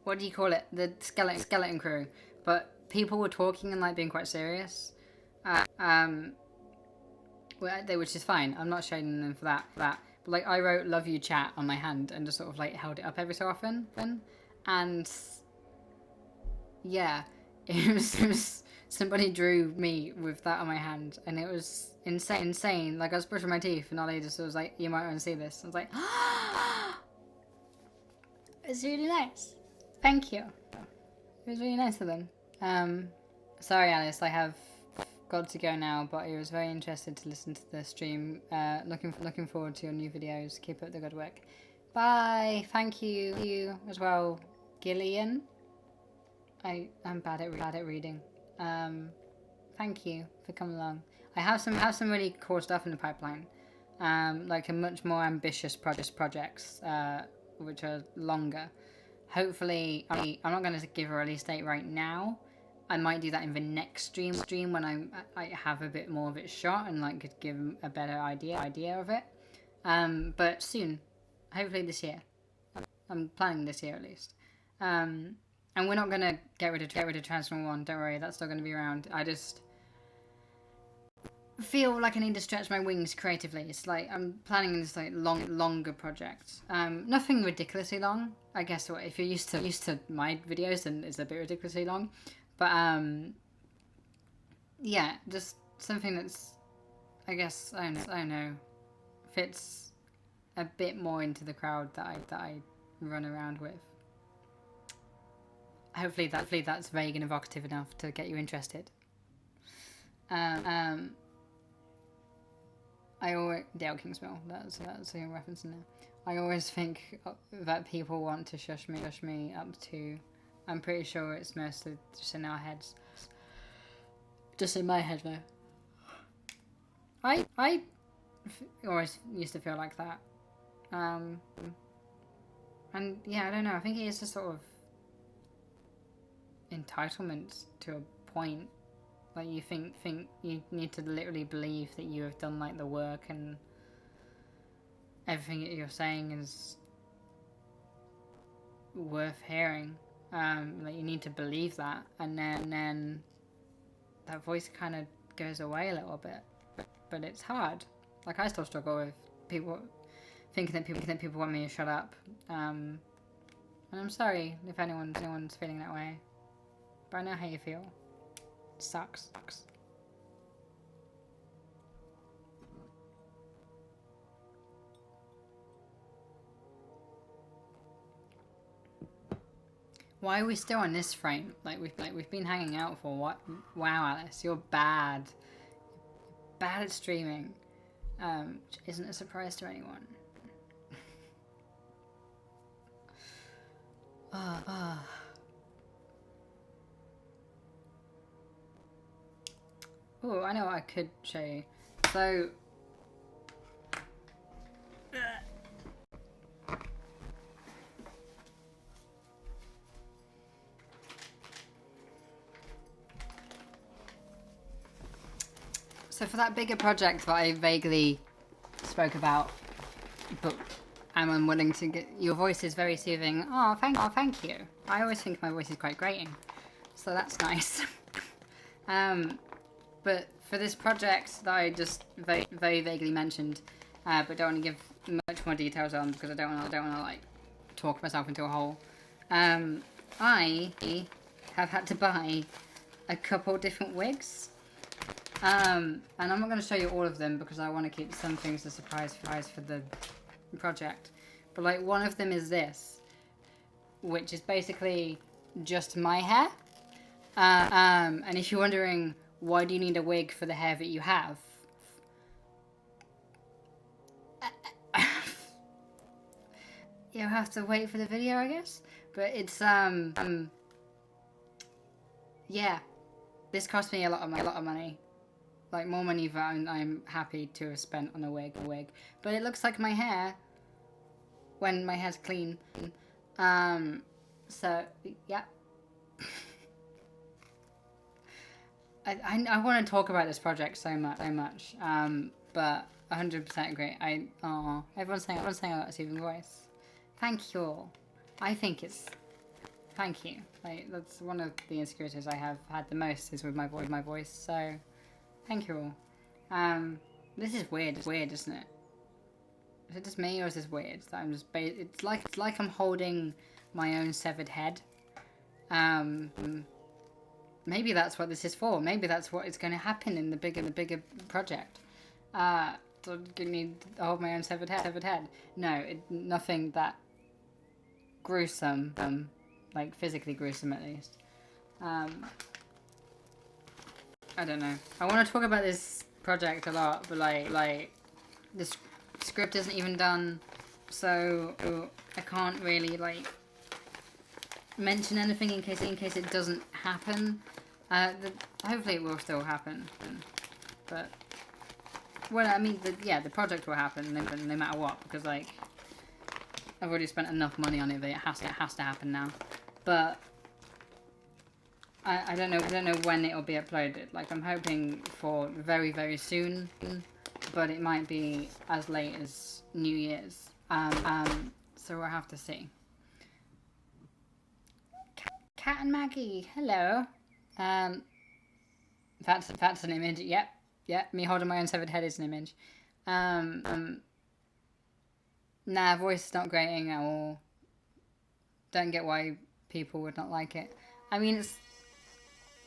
what do you call it? The skeleton crew. But people were talking and like being quite serious. Which is fine. I'm not shaming them for that. But like, I wrote "Love You, chat" on my hand and just sort of like held it up every so often. And yeah, it was somebody drew me with that on my hand, and it was insane. Like, I was brushing my teeth, and Ollie just was like, "You might want to see this." I was like, it's really nice. Thank you. It was really nice of them. Sorry, Alice, I have got to go now, but I was very interested to listen to the stream. Looking forward to your new videos. Keep up the good work. Bye. Thank you. You as well, Gillian. I'm bad at reading. Thank you for coming along. I have some really cool stuff in the pipeline. Like a much more ambitious projects, which are longer. Hopefully, I'm not going to give a release date right now. I might do that in the next stream when I have a bit more of it shot and like could give a better idea of it. But soon, hopefully this year. I'm planning this year at least. And we're not gonna get rid of Transform 1. Don't worry, that's still gonna be around. I just feel like I need to stretch my wings creatively. It's like I'm planning this like longer project. Nothing ridiculously long. I guess if you're used to my videos, then it's a bit ridiculously long. But yeah, just something that's, I guess, I don't know, fits a bit more into the crowd that I run around with. Hopefully that's vague and evocative enough to get you interested. I always Dale Kingsmill. That's who I'm referencing now. I always think that people want to shush me up to. I'm pretty sure it's mostly just in our heads. Just in my head though. I always used to feel like that. And yeah, I don't know. I think it is a sort of entitlement to a point. Like you think you need to literally believe that you have done like the work and everything that you're saying is worth hearing. Like you need to believe that, and then that voice kind of goes away a little bit. But it's hard. Like I still struggle with people thinking that people want me to shut up. And I'm sorry if anyone's feeling that way. But I know how you feel. It sucks. Why are we still on this frame? We've been hanging out for what? Wow, Alice, you're bad. Bad at streaming. Which isn't a surprise to anyone. Oh, I know what I could show you. So for that bigger project that I vaguely spoke about, but I'm unwilling to get... Your voice is very soothing. Oh, thank you. I always think my voice is quite grating. So that's nice. But for this project that I just very vaguely mentioned, but don't want to give much more details on because I don't want to like talk myself into a hole. I have had to buy a couple different wigs. And I'm not going to show you all of them because I want to keep some things a surprise for the project. But like one of them is this, which is basically just my hair. And if you're wondering why do you need a wig for the hair that you have, you'll have to wait for the video, I guess. But it's yeah, this cost me a lot of money. Like more money than I'm happy to have spent on a wig. But it looks like my hair when my hair's clean. So yeah. I want to talk about this project so much. But 100% agree. Everyone's saying I got a soothing voice. Thank you all. I think it's... Thank you. Like that's one of the insecurities I have had the most is with my voice. So thank you all. This is weird, isn't it? Is it just me or is this weird? That I'm just it's like I'm holding my own severed head. Maybe that's what this is for. Maybe that's what is going to happen in the bigger project. So I'm gonna need to hold my own severed head. No, nothing that gruesome. Like physically gruesome at least. I don't know. I want to talk about this project a lot, but like the script isn't even done, so I can't really like mention anything in case it doesn't happen. Hopefully it will still happen, but well, I mean, the project will happen no matter what because like I've already spent enough money on it that it has to happen now. But I don't know when it'll be uploaded. Like I'm hoping for very soon, but it might be as late as New Year's. So we'll have to see. Cat and Maggie, hello. That's an image. Yep. Me holding my own severed head is an image. Nah, voice is not grating at all. Don't get why people would not like it. I mean, it's...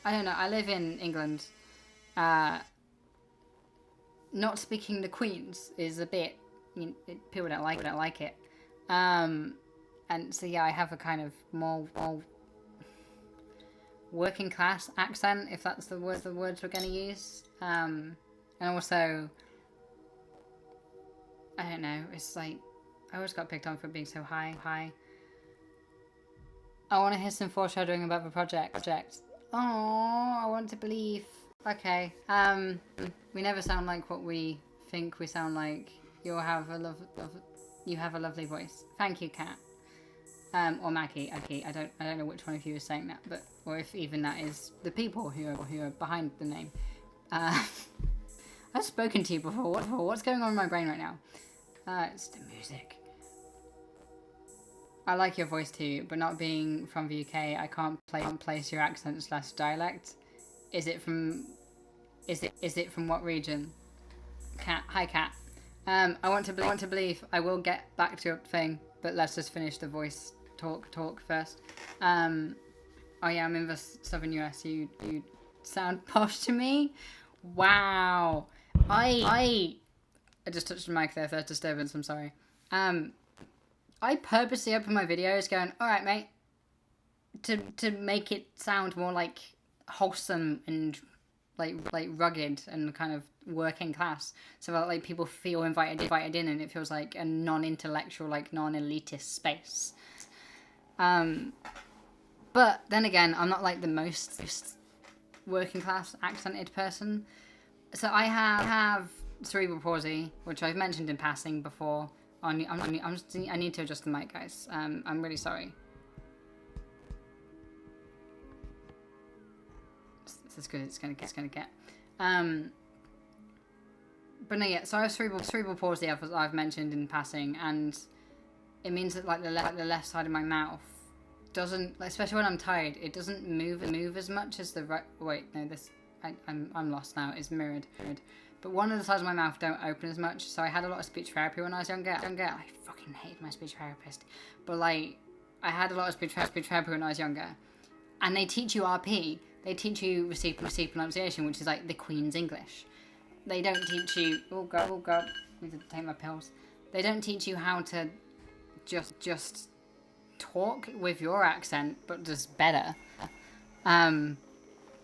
I don't know, I live in England. Not speaking the Queen's is a bit... people don't like it. And so yeah, I have a kind of more working class accent, if that's the words we're going to use. And also... I don't know, it's like... I always got picked on for being so high. I want to hear some foreshadowing about the project. Oh, I want to believe. Okay. We never sound like what we think we sound like you have a lovely voice. Thank you, Kat. Or Maggie. Okay, I don't know which one of you is saying that, but or if even that is the people who are behind the name. I've spoken to you before. What's going on in my brain right now? It's the music. I like your voice too, but not being from the UK, I can't place your accent / dialect. Is it from what region? Cat. Hi, Cat. I want to believe. I will get back to your thing, but let's just finish the voice talk first. Oh yeah, I'm in the southern US. You sound posh to me. Wow. I just touched the mic there. If there's disturbance, I'm sorry. I purposely open my videos going, all right, mate, to make it sound more like wholesome and like rugged and kind of working class, so that like people feel invited in, and it feels like a non-intellectual, like non-elitist space. But then again, I'm not like the most working class accented person, so I have cerebral palsy, which I've mentioned in passing before. I need to adjust the mic, guys. I'm really sorry. It's as good as it's gonna get. But no, yeah. So I have cerebral palsy, I've mentioned in passing, and it means that like the left side of my mouth doesn't, especially when I'm tired, it doesn't move as much as the right. Wait, no, this I'm lost now. It's mirrored. But one of the sides of my mouth don't open as much, so I had a lot of speech therapy when I was younger. I fucking hated my speech therapist. But like, I had a lot of speech therapy when I was younger. And they teach you RP. They teach you received pronunciation, which is like the Queen's English. They don't teach you, oh god, I need to take my pills. They don't teach you how to just talk with your accent, but just better.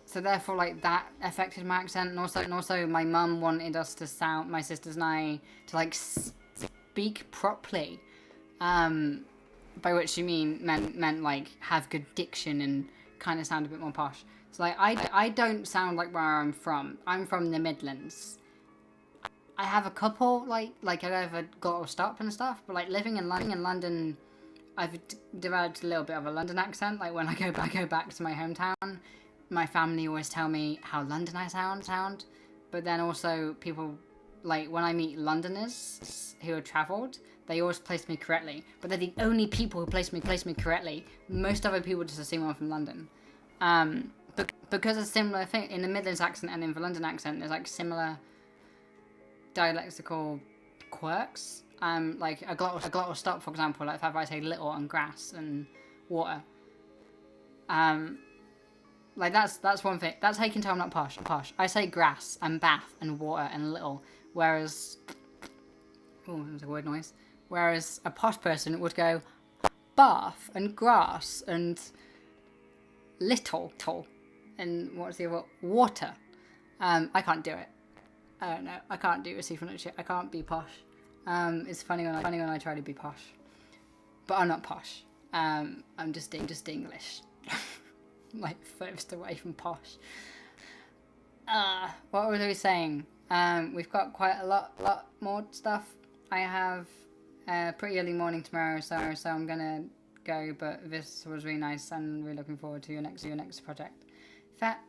So therefore, like, that affected my accent, and also my mum wanted us to sound, my sisters and I, to like speak properly, by which she meant like have good diction and kind of sound a bit more posh. So like I don't sound like where I'm from. I'm from the Midlands. I have a couple like I have a glottal stop and stuff, but like living in London, I've developed a little bit of a London accent. Like when I go back to my hometown, my family always tell me how London I sound, but then also people, like when I meet Londoners who have travelled, they always place me correctly, but they're the only people who place me correctly. Most other people just assume I'm from London. But because of similar thing in the Midlands accent and in the London accent, there's like similar dialectical quirks. Like a glottal stop, for example, like if I say little and grass and water. Like that's one thing. That's how you can tell I'm not posh. I say grass and bath and water and little, whereas that was a weird noise. Whereas a posh person would go bath and grass and little and what's the other, water. I can't do it. I don't know. I can't do receiving shit. I can't be posh. It's funny when I try to be posh, but I'm not posh. I'm just English. Like furthest away from posh. What was I saying? We've got quite a lot more stuff. I have a pretty early morning tomorrow, so I'm gonna go. But this was really nice, and really looking forward to your next project.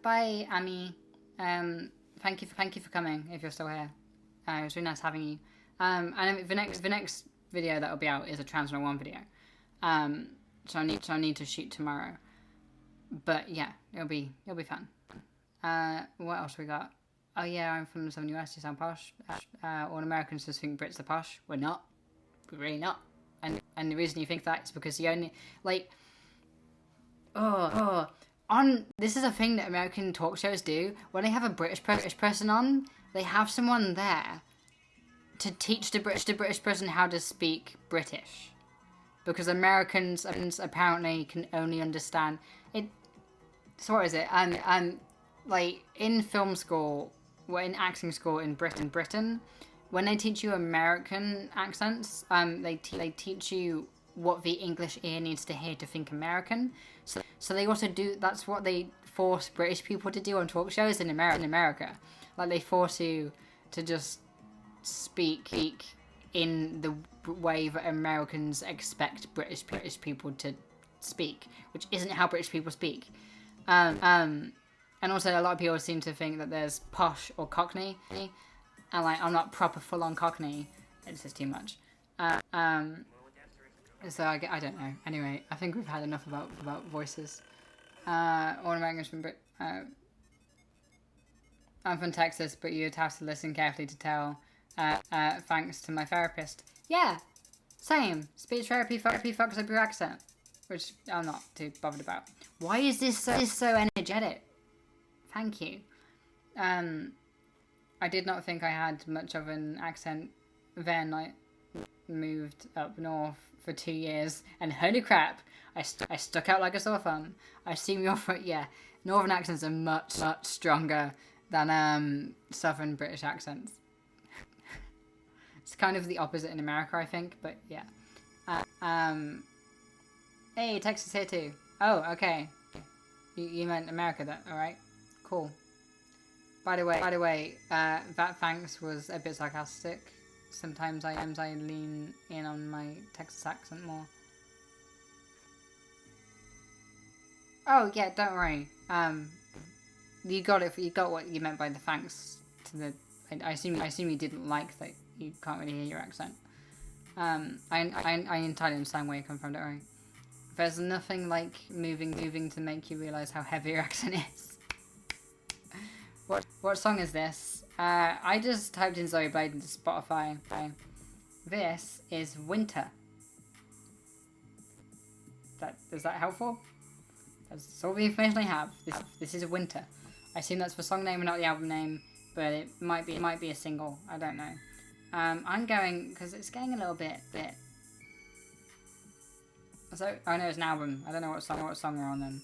Bye, Amy. Thank you for coming. If you're still here, it was really nice having you. And the next video that will be out is a Trans 101 video. So I need to shoot tomorrow. But yeah, it'll be fun. What else we got? Oh yeah, I'm from the Southern US. You sound posh. All Americans just think Brits are posh. We're not. We're really not. And the reason you think that is because you only like. This is a thing that American talk shows do. When they have a British person on, they have someone there to teach the British person how to speak British, because Americans apparently can only understand it. So what is it? Like in film school, in acting school in Britain, when they teach you American accents, they teach you what the English ear needs to hear to think American. So they also do. That's what they force British people to do on talk shows in America. Like they force you to just speak in the way that Americans expect British people to speak, which isn't how British people speak. And also a lot of people seem to think that there's posh or Cockney, and like I'm not proper full on Cockney. It's just too much. So I don't know. Anyway, I think we've had enough about voices. All Americans from I'm from Texas, but you'd have to listen carefully to tell. Thanks to my therapist. Yeah, same. Speech therapy fucks up your accent, which I'm not too bothered about. Why is this so energetic? Thank you. I did not think I had much of an accent then. I moved up north for 2 years, and holy crap, I stuck out like a sore thumb. I assume you're from, yeah, northern accents are much stronger than southern British accents. It's kind of the opposite in America, I think, but yeah. Hey, Texas here too. Oh, okay. You meant America then, alright. Cool. By the way, that thanks was a bit sarcastic. Sometimes I lean in on my Texas accent more. Oh yeah, don't worry. You got it. You got what you meant by the thanks to the. I assume you didn't like that. You can't really hear your accent. I entirely understand where you come from. Don't worry. There's nothing like moving to make you realize how heavy your accent is. What song is this? I just typed in Zoe Blade into Spotify. This is Winter. Is that helpful? That's all the information I have. This is Winter. I assume that's the song name and not the album name, but it might be a single. I don't know. I'm going because it's getting a little bit. So I know it's an album. I don't know what song we're on then.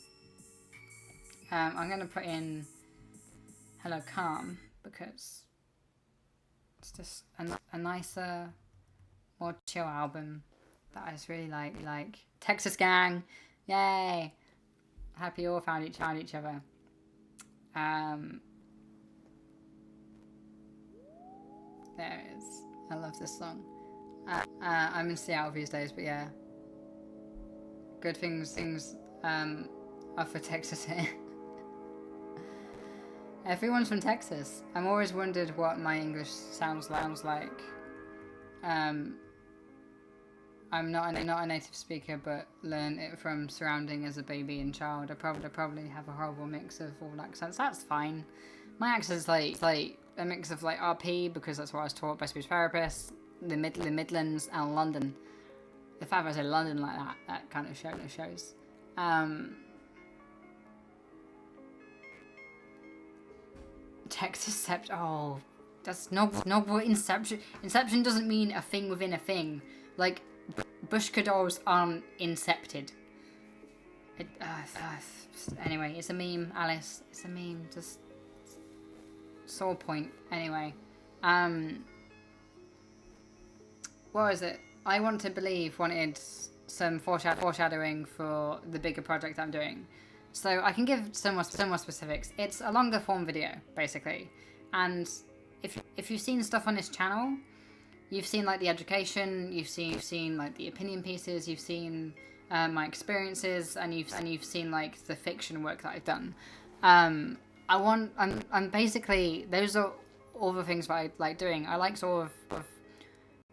I'm gonna put in Hello Calm because it's just a nicer, more chill album that I just really like. Texas Gang, yay! Happy you all found each other. There it is. I love this song. I'm in Seattle these days, but yeah. Good things are for Texas here. Everyone's from Texas. I'm always wondered what my English sounds like. I'm not a native speaker, but learned it from surrounding as a baby and child. I probably have a horrible mix of all accents. That's fine. My accent's like a mix of like RP because that's what I was taught by speech therapists, the Midlands and London. The fact that I say London like that kind of shows. Texas oh, that's not what Inception. Inception doesn't mean a thing within a thing. Like Bushka dolls aren't incepted. Anyway, it's a meme, Alice. It's a meme. Just sore point. Anyway, what was it? I Want to Believe wanted some foreshadowing for the bigger project I'm doing. So I can give some more specifics. It's a longer form video, basically. And if you've seen stuff on this channel, you've seen like the education, you've seen like the opinion pieces, you've seen my experiences, and you've seen like the fiction work that I've done. I'm basically, those are all the things that I like doing. I like sort of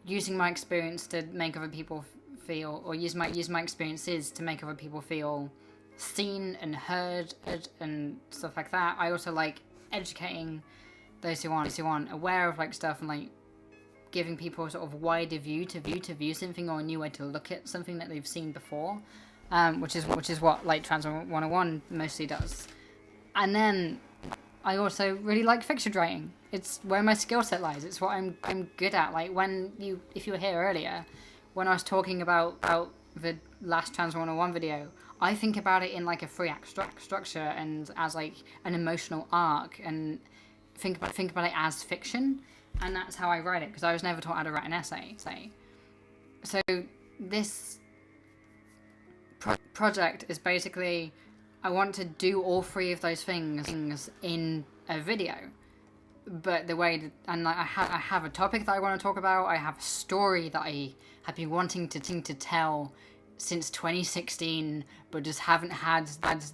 using my experience to make other people feel, or use my experiences to make other people feel seen and heard and stuff like that. I also like educating those who aren't aware of like stuff and like giving people a sort of wider view to view something, or a new way to look at something that they've seen before, which is what like Trans 101 mostly does. And then I also really like fiction writing. It's where my skill set lies. It's what I'm good at. Like if you were here earlier, when I was talking about the last Trans 101 video, I think about it in like a 3-act structure and as like an emotional arc, and think about it as fiction, and that's how I write it, because I was never taught how to write an essay. So this project is basically, I want to do all 3 of those things in a video, but the way that, and like, I have a topic that I want to talk about. I have a story that I have been wanting to tell since 2016, but just haven't had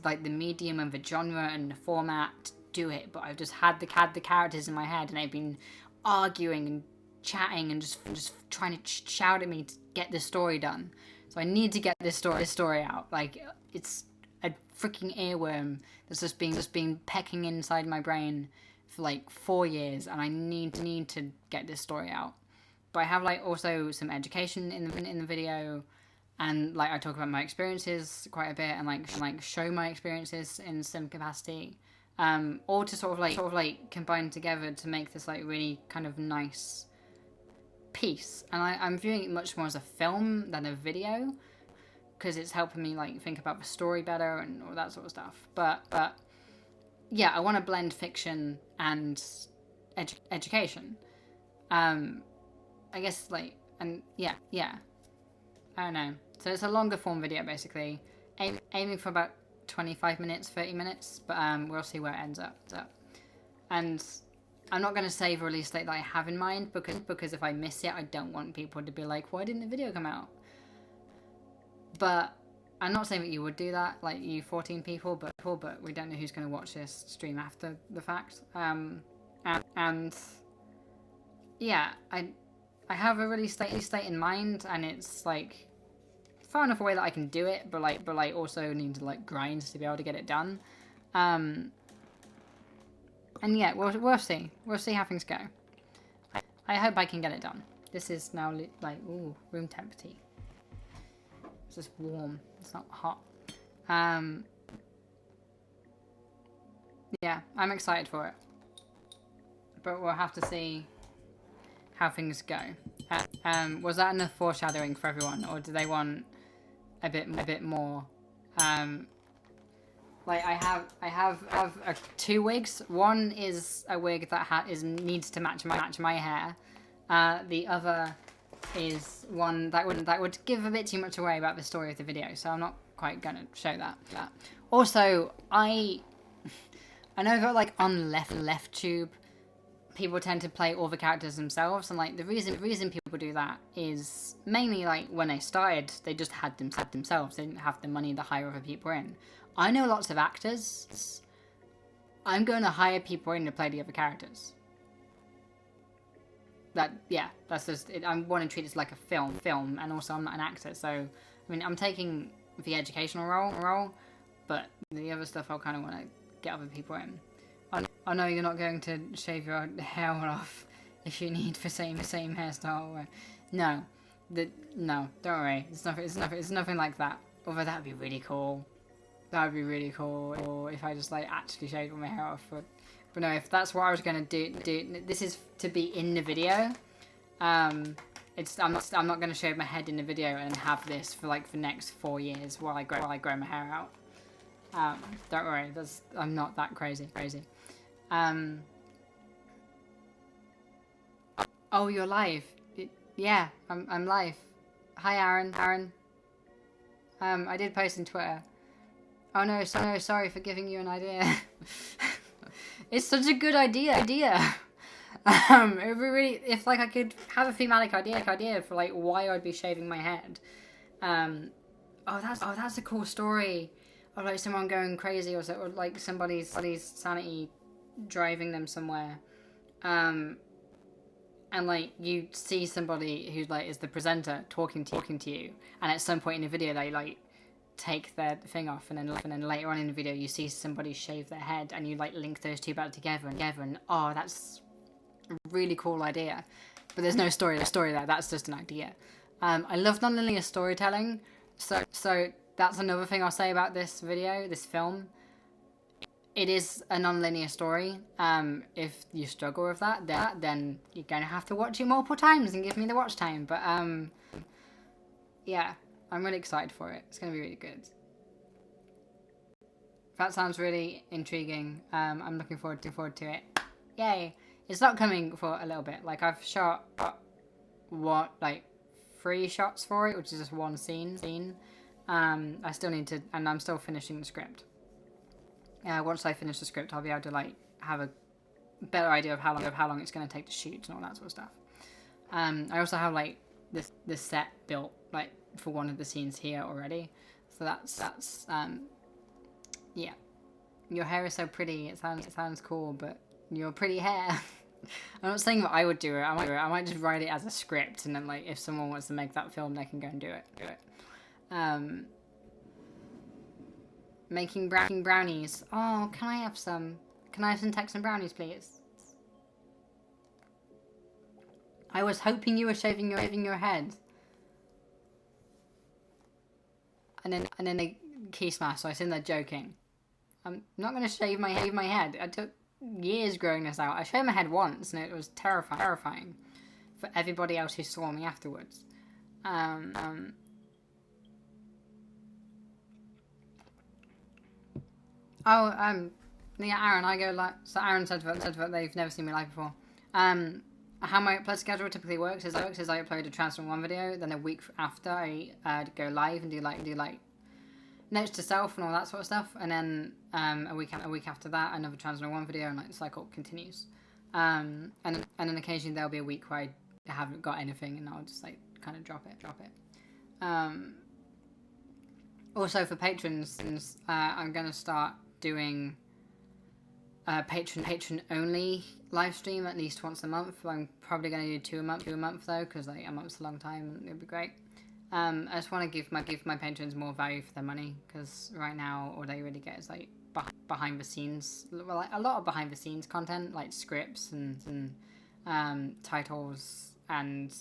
like the medium and the genre and the format to do it. But I've just had the characters in my head, and I've been arguing and chatting and just trying to shout at me to get this story done. So I need to get this story out. Like, it's a freaking earworm that's just been pecking inside my brain for like 4 years, and I need to get this story out. But I have like also some education in the video, and like I talk about my experiences quite a bit, and like show my experiences in some capacity, all to sort of like combine together to make this like really kind of nice piece. And I'm viewing it much more as a film than a video, because it's helping me like think about the story better and all that sort of stuff. But yeah, I want to blend fiction and education. I guess like, and yeah, I don't know. So it's a longer form video basically, aiming for about 25 minutes, 30 minutes, but we'll see where it ends up. And I'm not going to say the release date that I have in mind, because if I miss it, I don't want people to be like, why didn't the video come out? But I'm not saying that you would do that, like you 14 people, but we don't know who's going to watch this stream after the fact. And yeah, I have a release date in mind, and it's like far enough away that I can do it, but also need to like grind to be able to get it done. And yeah, we'll see how things go. I hope I can get it done. This is now like, ooh, room temp tea. It's just warm. It's not hot. Yeah, I'm excited for it. But we'll have to see how things go. Was that enough foreshadowing for everyone, or do they want a bit more? Like I have 2 wigs. One is a wig that needs to match my hair. The other is one that would give a bit too much away about the story of the video, so I'm not quite gonna show that. Also, I know that like on left tube, people tend to play all the characters themselves, and like the reason people do that is mainly like when they started, they just had themselves. They didn't have the money to hire other people in. I know lots of actors. I'm going to hire people in to play the other characters. That's just it. I want to treat it like a film, and also I'm not an actor, so I mean I'm taking the educational role, but the other stuff I'll kind of want to get other people in. I know you're not going to shave your hair off if you need the same hairstyle. No, don't worry. It's nothing like that. Although that'd be really cool. That would be really cool. Or if I just like actually shaved all my hair off. But no, if that's what I was gonna do. This is to be in the video. I'm not gonna shave my head in the video and have this for like the next 4 years while I grow my hair out. Don't worry. I'm not that crazy. Oh, you're live. Yeah, I'm live. Hi, Aaron. I did post on Twitter. Oh no, sorry for giving you an idea. It's such a good idea. It really, if like I could have a thematic idea for like why I'd be shaving my head. That's a cool story. Or like someone going crazy, or like somebody's sanity driving them somewhere. And like you see somebody who like is the presenter talking to you, and at some point in the video they like take their thing off, and then later on in the video you see somebody shave their head, and you like link those two back together, and oh, that's a really cool idea. But there's no story there. That's just an idea. I love non-linear storytelling, so that's another thing I'll say about this film. It is a non-linear story. If you struggle with that, then you're gonna have to watch it multiple times and give me the watch time. But yeah, I'm really excited for it. It's gonna be really good. That sounds really intriguing. I'm looking forward to it. Yay! It's not coming for a little bit. Like I've shot 3 shots for it, which is just one scene. I still need to, and I'm still finishing the script. Once I finish the script, I'll be able to like have a better idea of how long it's going to take to shoot and all that sort of stuff. I also have like this set built like for one of the scenes here already, so that's yeah. Your hair is so pretty. It sounds cool, but your pretty hair. I'm not saying that I would do it. I might just write it as a script, and then like if someone wants to make that film, they can go and do it. Making brownies. Oh, can I have some? Can I have some Texan brownies, please? I was hoping you were shaving your head. And then they key smash, so I was in there joking. I'm not gonna shave my head. I took years growing this out. I shaved my head once, and it was terrifying for everybody else who saw me afterwards. Yeah, Aaron, I go like, so Aaron said that they've never seen me live before. How my upload schedule typically works is I upload a Transform 1 video, then a week after I go live and do like notes to self and all that sort of stuff, and then a week after that another Transform 1 video, and like the cycle continues. And then occasionally there'll be a week where I haven't got anything, and I'll just like kind of drop it. Also for patrons, I'm gonna start doing patron only live stream at least once a month. I'm probably going to do two a month though, because like a month's a long time and it'd be great. I just want to give my patrons more value for their money, because right now all they really get is like behind the scenes, well, like a lot of behind the scenes content, like scripts and titles and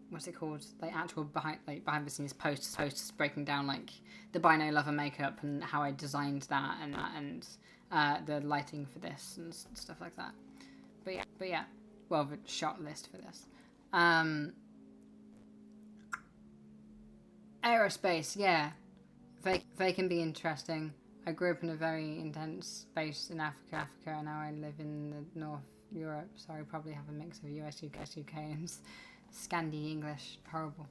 what's it called? Like actual behind the scenes posts breaking down like the Bino Lover makeup and how I designed that and the lighting for this and stuff like that. But yeah, well, the shot list for this. Aerospace, yeah, they can be interesting. I grew up in a very intense base in Africa, and now I live in the North Europe, so I probably have a mix of US, UK, and Scandi English. Horrible.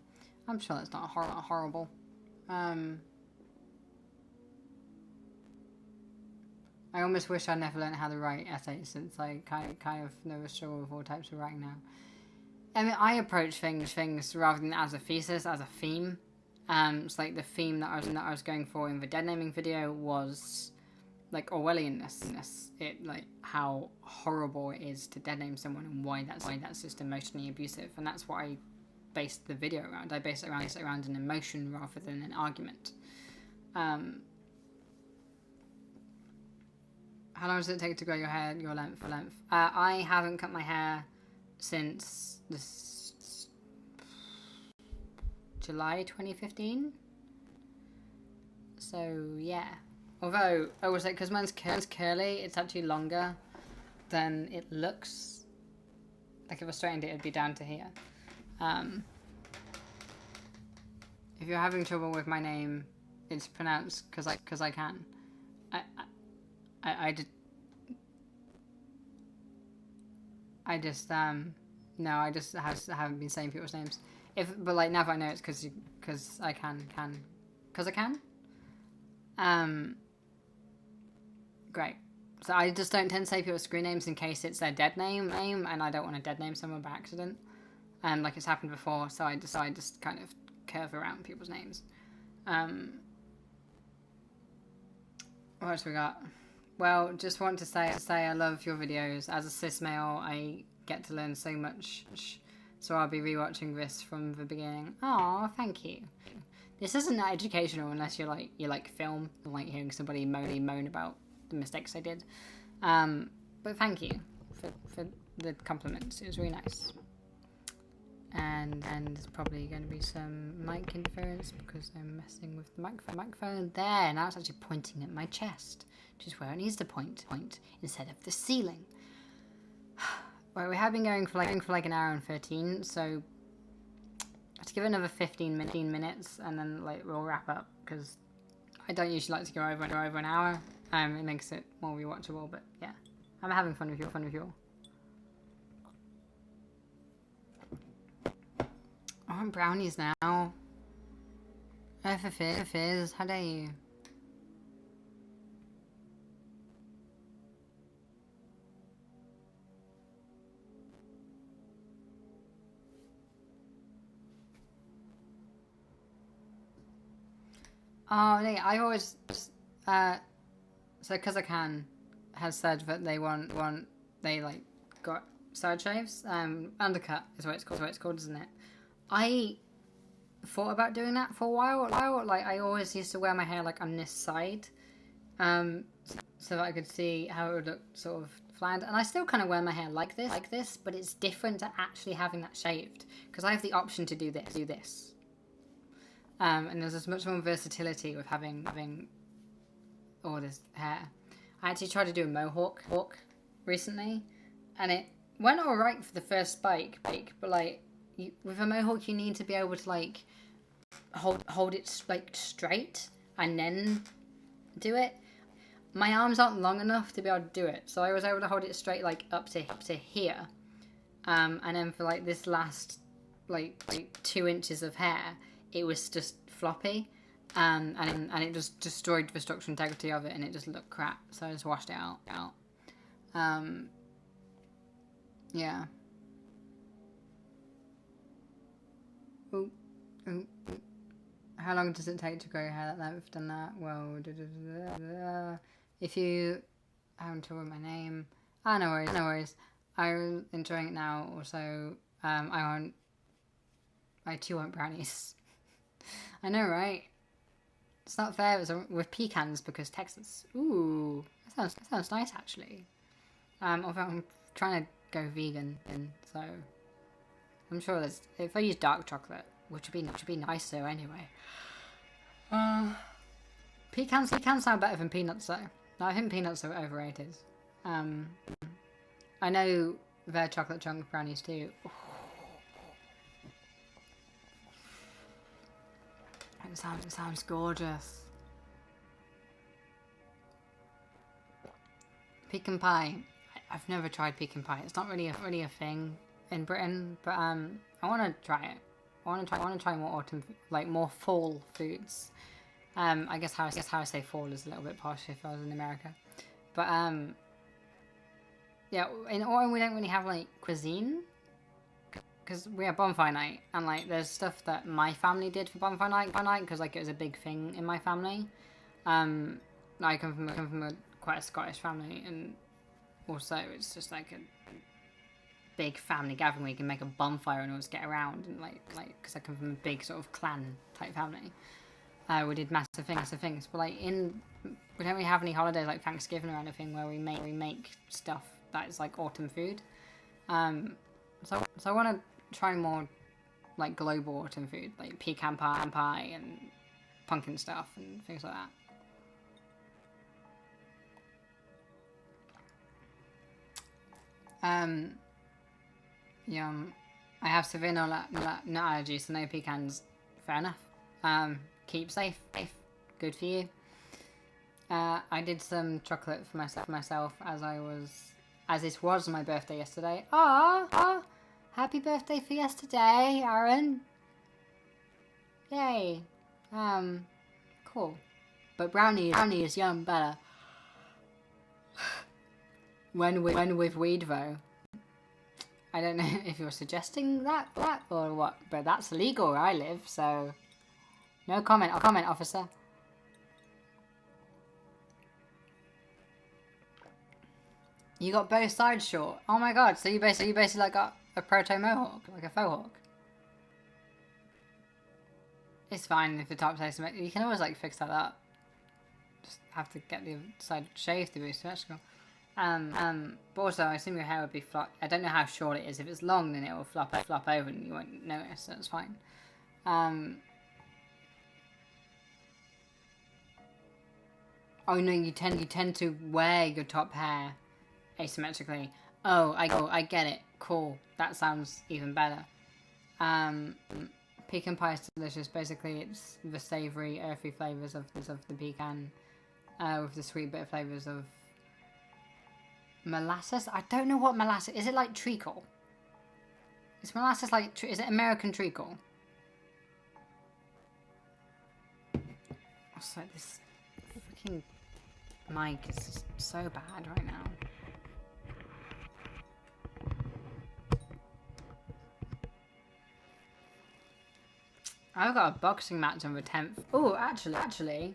I'm sure that's not horrible. I almost wish I never learned how to write essays, since I kind of know a struggle with all types of writing now. I mean, I approach things rather than as a thesis, as a theme. It's like the theme that I was going for in the dead naming video was like Orwellianness. It like how horrible it is to dead name someone, and why that's just emotionally abusive, and that's what I based the video around. I based it around an emotion rather than an argument. How long does it take to grow your hair, your length? I haven't cut my hair since this July 2015. So yeah. Although I was like, because mine's curly, it's actually longer than it looks. Like if I straightened it, it'd be down to here. If you're having trouble with my name, it's pronounced because I can. I just haven't been saying people's names. But like now that I know it's because I can. Great. So I just don't tend to say people's screen names in case it's their dead name, and I don't want to dead name someone by accident. And like it's happened before, so I just kind of curve around people's names. What else we got? Well, just want to say I love your videos. As a cis male, I get to learn so much. So I'll be rewatching this from the beginning. Aw, thank you. This isn't educational unless you like film, like hearing somebody moan about the mistakes I did. But thank you for the compliments. It was really nice. And there's probably going to be some mic interference because I'm messing with the microphone there. Now it's actually pointing at my chest, which is where it needs to point instead of the ceiling. Well, we have been going for like an hour and 13, so let's give it another 15 minutes, and then like we'll wrap up, because I don't usually like to go over an hour. It makes it more rewatchable, but yeah, I'm having fun with you all. I want brownies now. Fizz, how dare you? Oh, no, I always, so Cause I Can has said that they like got side shaves. Undercut is what it's called, isn't it? I thought about doing that for a while. Like I always used to wear my hair like on this side, so that I could see how it would look sort of flat. And I still kind of wear my hair like this, but it's different to actually having that shaved because I have the option to do this. And there's as much more versatility with having all this hair. I actually tried to do a mohawk recently, and it went alright for the first spike, but like with a mohawk you need to be able to like hold it like straight and then do it. My arms aren't long enough to be able to do it, so I was able to hold it straight like up to here, and then for like this last like 2 inches of hair, it was just floppy, and it just destroyed the structural integrity of it, and it just looked crap. So I just washed it out. Yeah. Ooh. How long does it take to grow your hair? That we've done that. Well, if you haven't told my name, no worries. I'm enjoying it now. Also, I too want brownies. I know, right? It's not fair with pecans because Texas. Ooh, that sounds nice actually. Although I'm trying to go vegan, so I'm sure there's. If I use dark chocolate, which would be nicer anyway. Pecans sound better than peanuts though. No, I think peanuts are overrated. I know they're chocolate chunk brownies too. It sounds gorgeous. Pecan pie. I've never tried pecan pie. It's not really a thing in Britain, but I want to try it. I want to try more autumn, like more fall foods. I guess how I say fall is a little bit posh if I was in America, but yeah. In autumn we don't really have like cuisine because we have bonfire night, and like there's stuff that my family did for bonfire night because like it was a big thing in my family. I come from a quite a Scottish family, and also it's just like a big family gathering where you can make a bonfire and all just get around, and like because I come from a big sort of clan type family. We did massive things, but like we don't really have any holidays like Thanksgiving or anything where we make stuff that is like autumn food. So I want to try more like global autumn food, like pecan pie and pumpkin stuff and things like that. Yum. I have severe nut allergies, so no pecans. Fair enough. Keep safe. Good for you. I did some chocolate for myself as this was my birthday yesterday. Ah, happy birthday for yesterday, Aaron. Yay. Cool. But brownie is yum better. When with weed though. I don't know if you're suggesting that or what, but that's legal where I live, so no comment. Officer. You got both sides short. Oh my god! So you basically like got a proto mohawk, like a faux hawk. It's fine if the top stays. You can always like fix that up. Just have to get the side shaved to be symmetrical. But also I assume your hair would be flop. I don't know how short it is. If it's long, then it will flop over and you won't notice. So it's fine. Oh no, you tend to wear your top hair asymmetrically. Oh, I get it. Cool. That sounds even better. Pecan pie is delicious. Basically, it's the savoury, earthy flavours of the pecan, with the sweet bitter flavours of molasses. I don't know what molasses is. It like treacle? Is molasses like? Is it American treacle? Also, this freaking mic is just so bad right now. I've got a boxing match on the 10th. Oh, actually,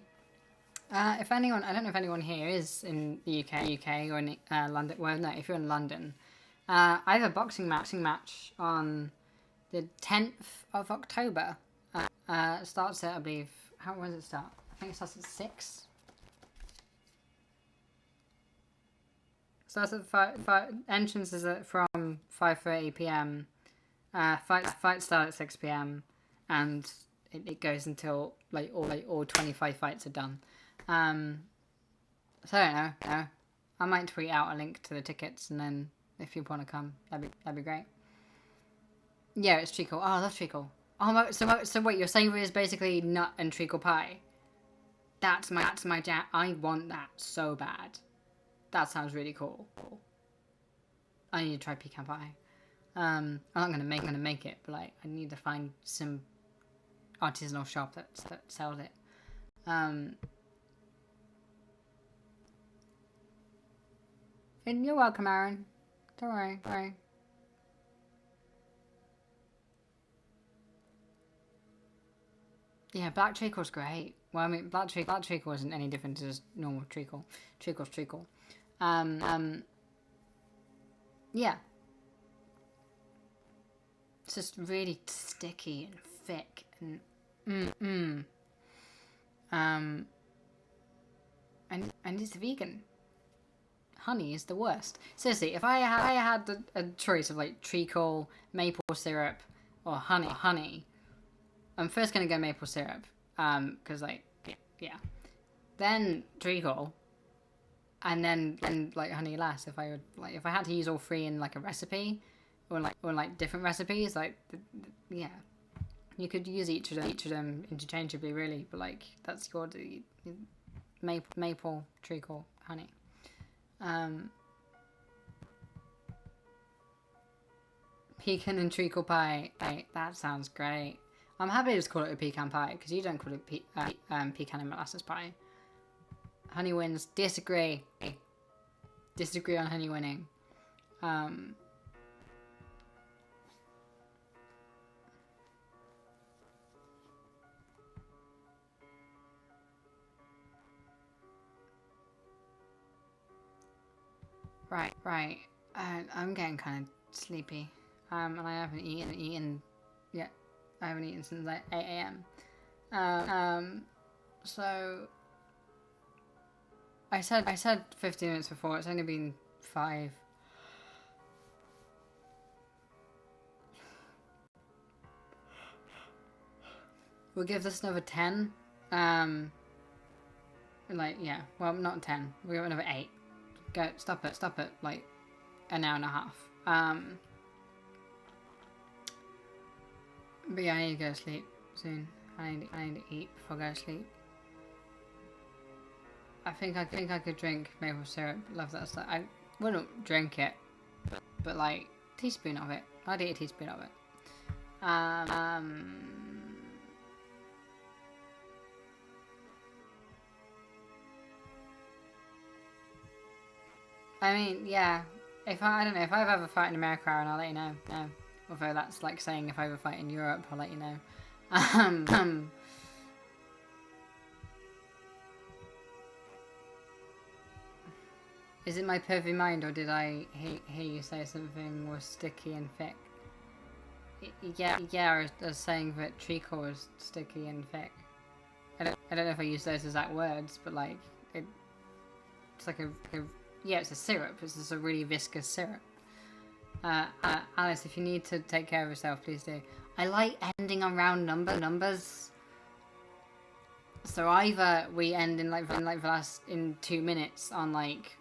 if anyone, I don't know if anyone here is in the UK or in London. Well, no, if you're in London, I have a boxing match on the 10th of October. It starts at, I believe, when does it start? I think it starts at 6. Starts at 5 entrance is from 5:30 p.m. Fights start at 6 p.m. and it goes until all 25 fights are done. So I don't know. I might tweet out a link to the tickets, and then if you want to come, that'd be great. Yeah, it's treacle. Oh, I love treacle. Oh, so wait, you're saying is basically nut and treacle pie? That's my jam. I want that so bad. That sounds really cool. I need to try pecan pie. I'm not gonna make it, but like I need to find some artisanal shop that sells it. And you're welcome, Aaron. Don't worry. Yeah, black treacle's great. Well, I mean, black treacle isn't any different to just normal treacle. Treacle's treacle. Yeah. It's just really sticky and thick and and it's vegan. Honey is the worst. Seriously, if I had a choice of like treacle, maple syrup, or honey, I'm first gonna go maple syrup. Because like yeah, then treacle, and then like honey last. If I had to use all three in like a recipe, or like different recipes, like yeah, you could use each of them interchangeably, really. But like that's your maple, treacle, honey. Pecan and treacle pie. That sounds great. I'm happy to just call it a pecan pie because you don't call it pecan and molasses pie. Honey wins. Disagree on honey winning. Right. I'm getting kind of sleepy. And I haven't eaten yet. I haven't eaten since like 8 a.m. So I said 15 minutes before. It's only been 5. We'll give this another 10. Like yeah. Well, not 10. We'll give it another 8. Go. Stop it. Like an hour and a half. But yeah, I need to go to sleep soon. I need to eat before I go to sleep. I think I could drink maple syrup. Love that stuff. I wouldn't drink it, but like a teaspoon of it. I'd eat a teaspoon of it. I mean, yeah. I don't know if I ever fight in America, and I'll let you know. No. Although that's like saying if I ever fight in Europe, I'll let you know. Is it my pervy mind, or did I hear you say something was sticky and thick? Yeah, I was saying that treacle was sticky and thick. I don't know if I used those exact words, but like it's like yeah, it's a syrup. It's just a really viscous syrup. Alice, if you need to take care of yourself, please do. I like ending on round numbers. So either we end in like the last in 2 minutes on like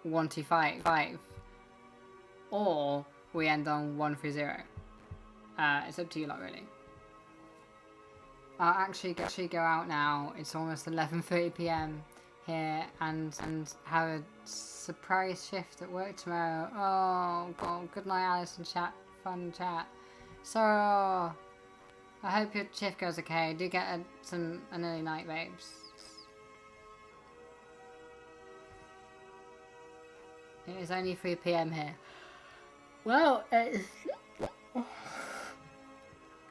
1 to 5, or we end on 1 through 0. It's up to you lot, really. I'll actually go out now. It's almost 11:30 p.m. here, and have a surprise shift at work tomorrow. Oh god, good night, Alice, and chat. Fun chat. So I hope your shift goes okay. Do get an early night, babes. It is only 3 p.m. here. Well,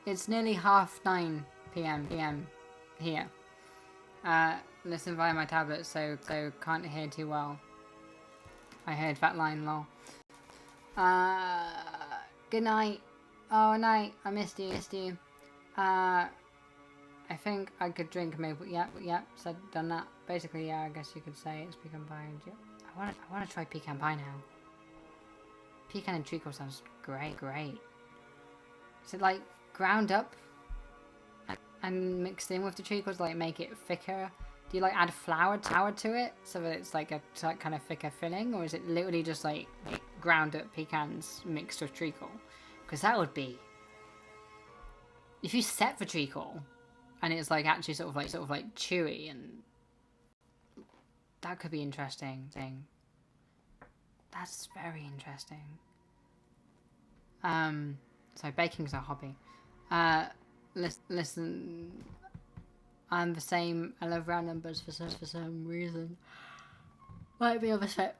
It's nearly 9:30 p.m. here. Listen via my tablet, so can't hear too well. I heard that line, lol. Good night. Oh, night. I missed you. I think I could drink maybe. Yep. Said done that. Basically, yeah. I guess you could say it's pecan pie. I wanna try pecan pie now. Pecan and treacle sounds great. Is it like ground up and mixed in with the treacles, like make it thicker? Do you like add flour to it so that it's like a kind of thicker filling, or is it literally just like ground up pecans mixed with treacle? Because that would be, if you set the treacle and it's like actually sort of like chewy, and that could be interesting. That's very interesting. So baking's a hobby. Listen, I'm the same. I love round numbers for some reason. Might be other set.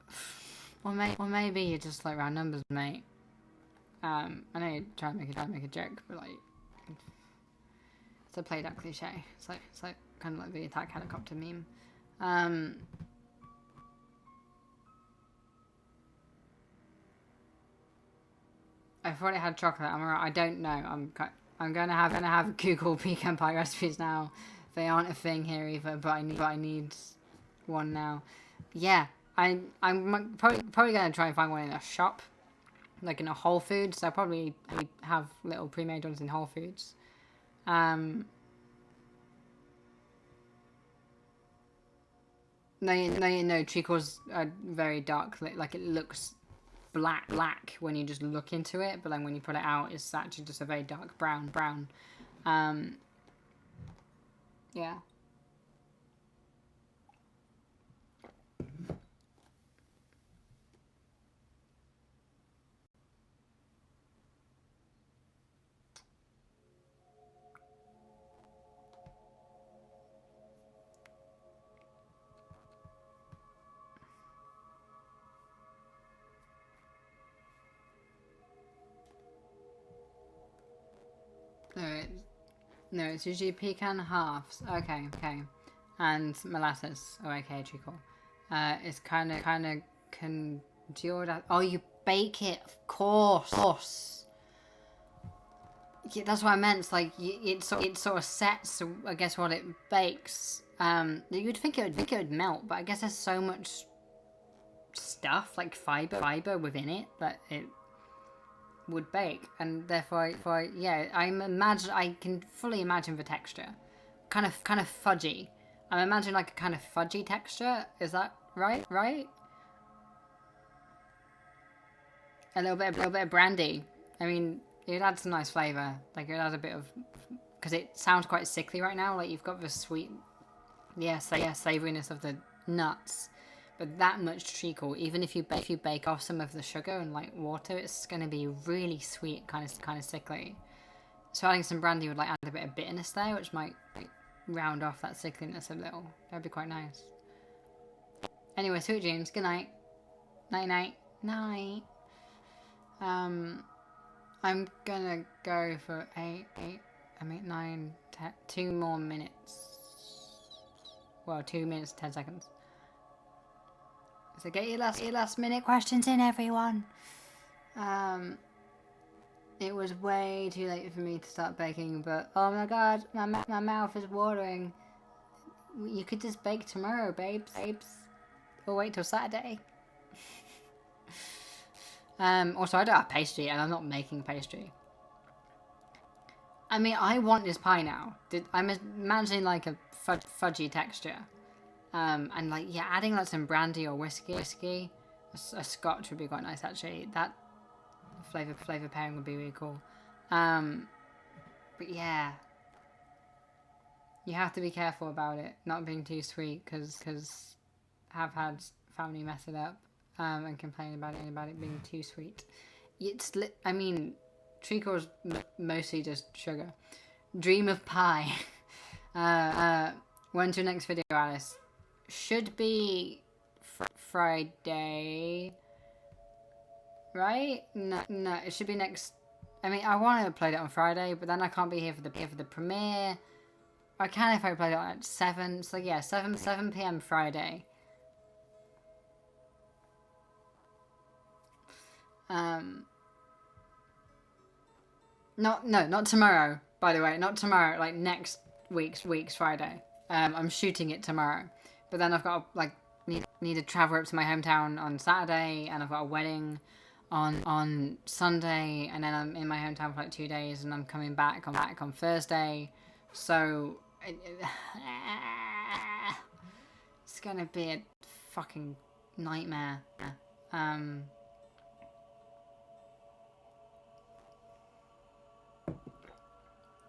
Or maybe you just like round numbers, mate. I know you're trying to make a joke, but like, it's a played out cliche. It's like kind of like the attack helicopter meme. I've already had chocolate. I don't know. I'm gonna have Google pecan pie recipes now. They aren't a thing here either, but I need one now. Yeah, I'm probably gonna try and find one in a shop, like in a Whole Foods. I probably have little pre-made ones in Whole Foods. No, treacles are very dark. Like it looks black when you just look into it, but then when you put it out, it's actually just a very dark brown. Yeah. No, it's usually pecan halves. Okay. And molasses. Oh, okay, treacle. It's kind of congealed. Oh, you bake it, of course. Yeah, that's what I meant. It's like it sort of sets, I guess, what it bakes. You'd think it would melt, but I guess there's so much stuff like fiber within it that it would bake, and therefore yeah, I can fully imagine the texture, kind of fudgy. I'm imagining like a kind of fudgy texture. Is that right? A little bit of brandy. I mean, it adds some nice flavor. Like it adds a bit of, because it sounds quite sickly right now. Like you've got the sweet, savoriness of the nuts. But that much treacle, even if you bake off some of the sugar and like water, it's gonna be really sweet, kind of sickly. So adding some brandy would like add a bit of bitterness there, which might like, round off that sickliness a little. That'd be quite nice. Anyway, sweet dreams. Good night. Night. I'm gonna go for 9, 10, 2 more minutes. Well, 2 minutes, 10 seconds. So get your last minute questions in, everyone. It was way too late for me to start baking, but oh my god, my mouth is watering. You could just bake tomorrow, babes. Or wait till Saturday. Also, I don't have pastry, and I'm not making pastry. I mean, I want this pie now. I'm imagining like a fudgy texture. And like, yeah, adding like some brandy or whiskey, a scotch would be quite nice actually. That flavor pairing would be really cool. But yeah, you have to be careful about it not being too sweet, because I've had family mess it up and complain about it being too sweet. I mean, treacle is mostly just sugar. Dream of pie. When's your next video, Alice? Should be Friday, right? No, it should be next. I mean, I want to upload it on Friday, but then I can't be here for the premiere. I can if I upload it at 7. So yeah, 7 p.m. Friday. Not tomorrow. By the way, not tomorrow. Like next week's Friday. I'm shooting it tomorrow, but then I've got to, like need to travel up to my hometown on Saturday, and I've got a wedding on Sunday, and then I'm in my hometown for like 2 days, and I'm coming back on Thursday. So it's gonna be a fucking nightmare.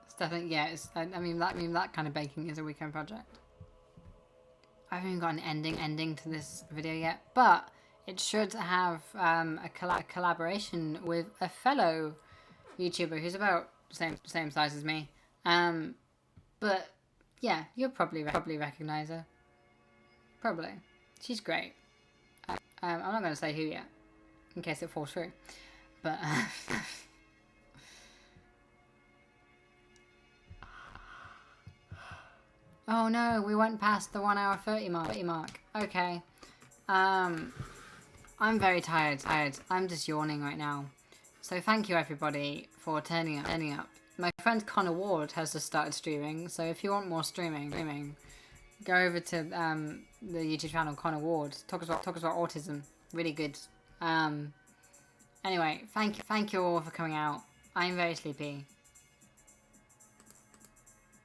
It's definitely, yeah. I mean that kind of baking is a weekend project. I haven't even got an ending to this video yet, but it should have a collaboration with a fellow YouTuber who's about the same size as me. But yeah, you'll probably recognize her. Probably, she's great. I'm not going to say who yet, in case it falls through. But oh no, we went past the 1 hour 30 mark. Okay. I'm very tired. I'm just yawning right now. So thank you everybody for turning up. My friend Connor Ward has just started streaming, so if you want more streaming, go over to the YouTube channel Connor Ward. Talks about autism. Really good. Anyway, thank you all for coming out. I'm very sleepy.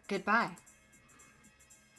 Goodbye.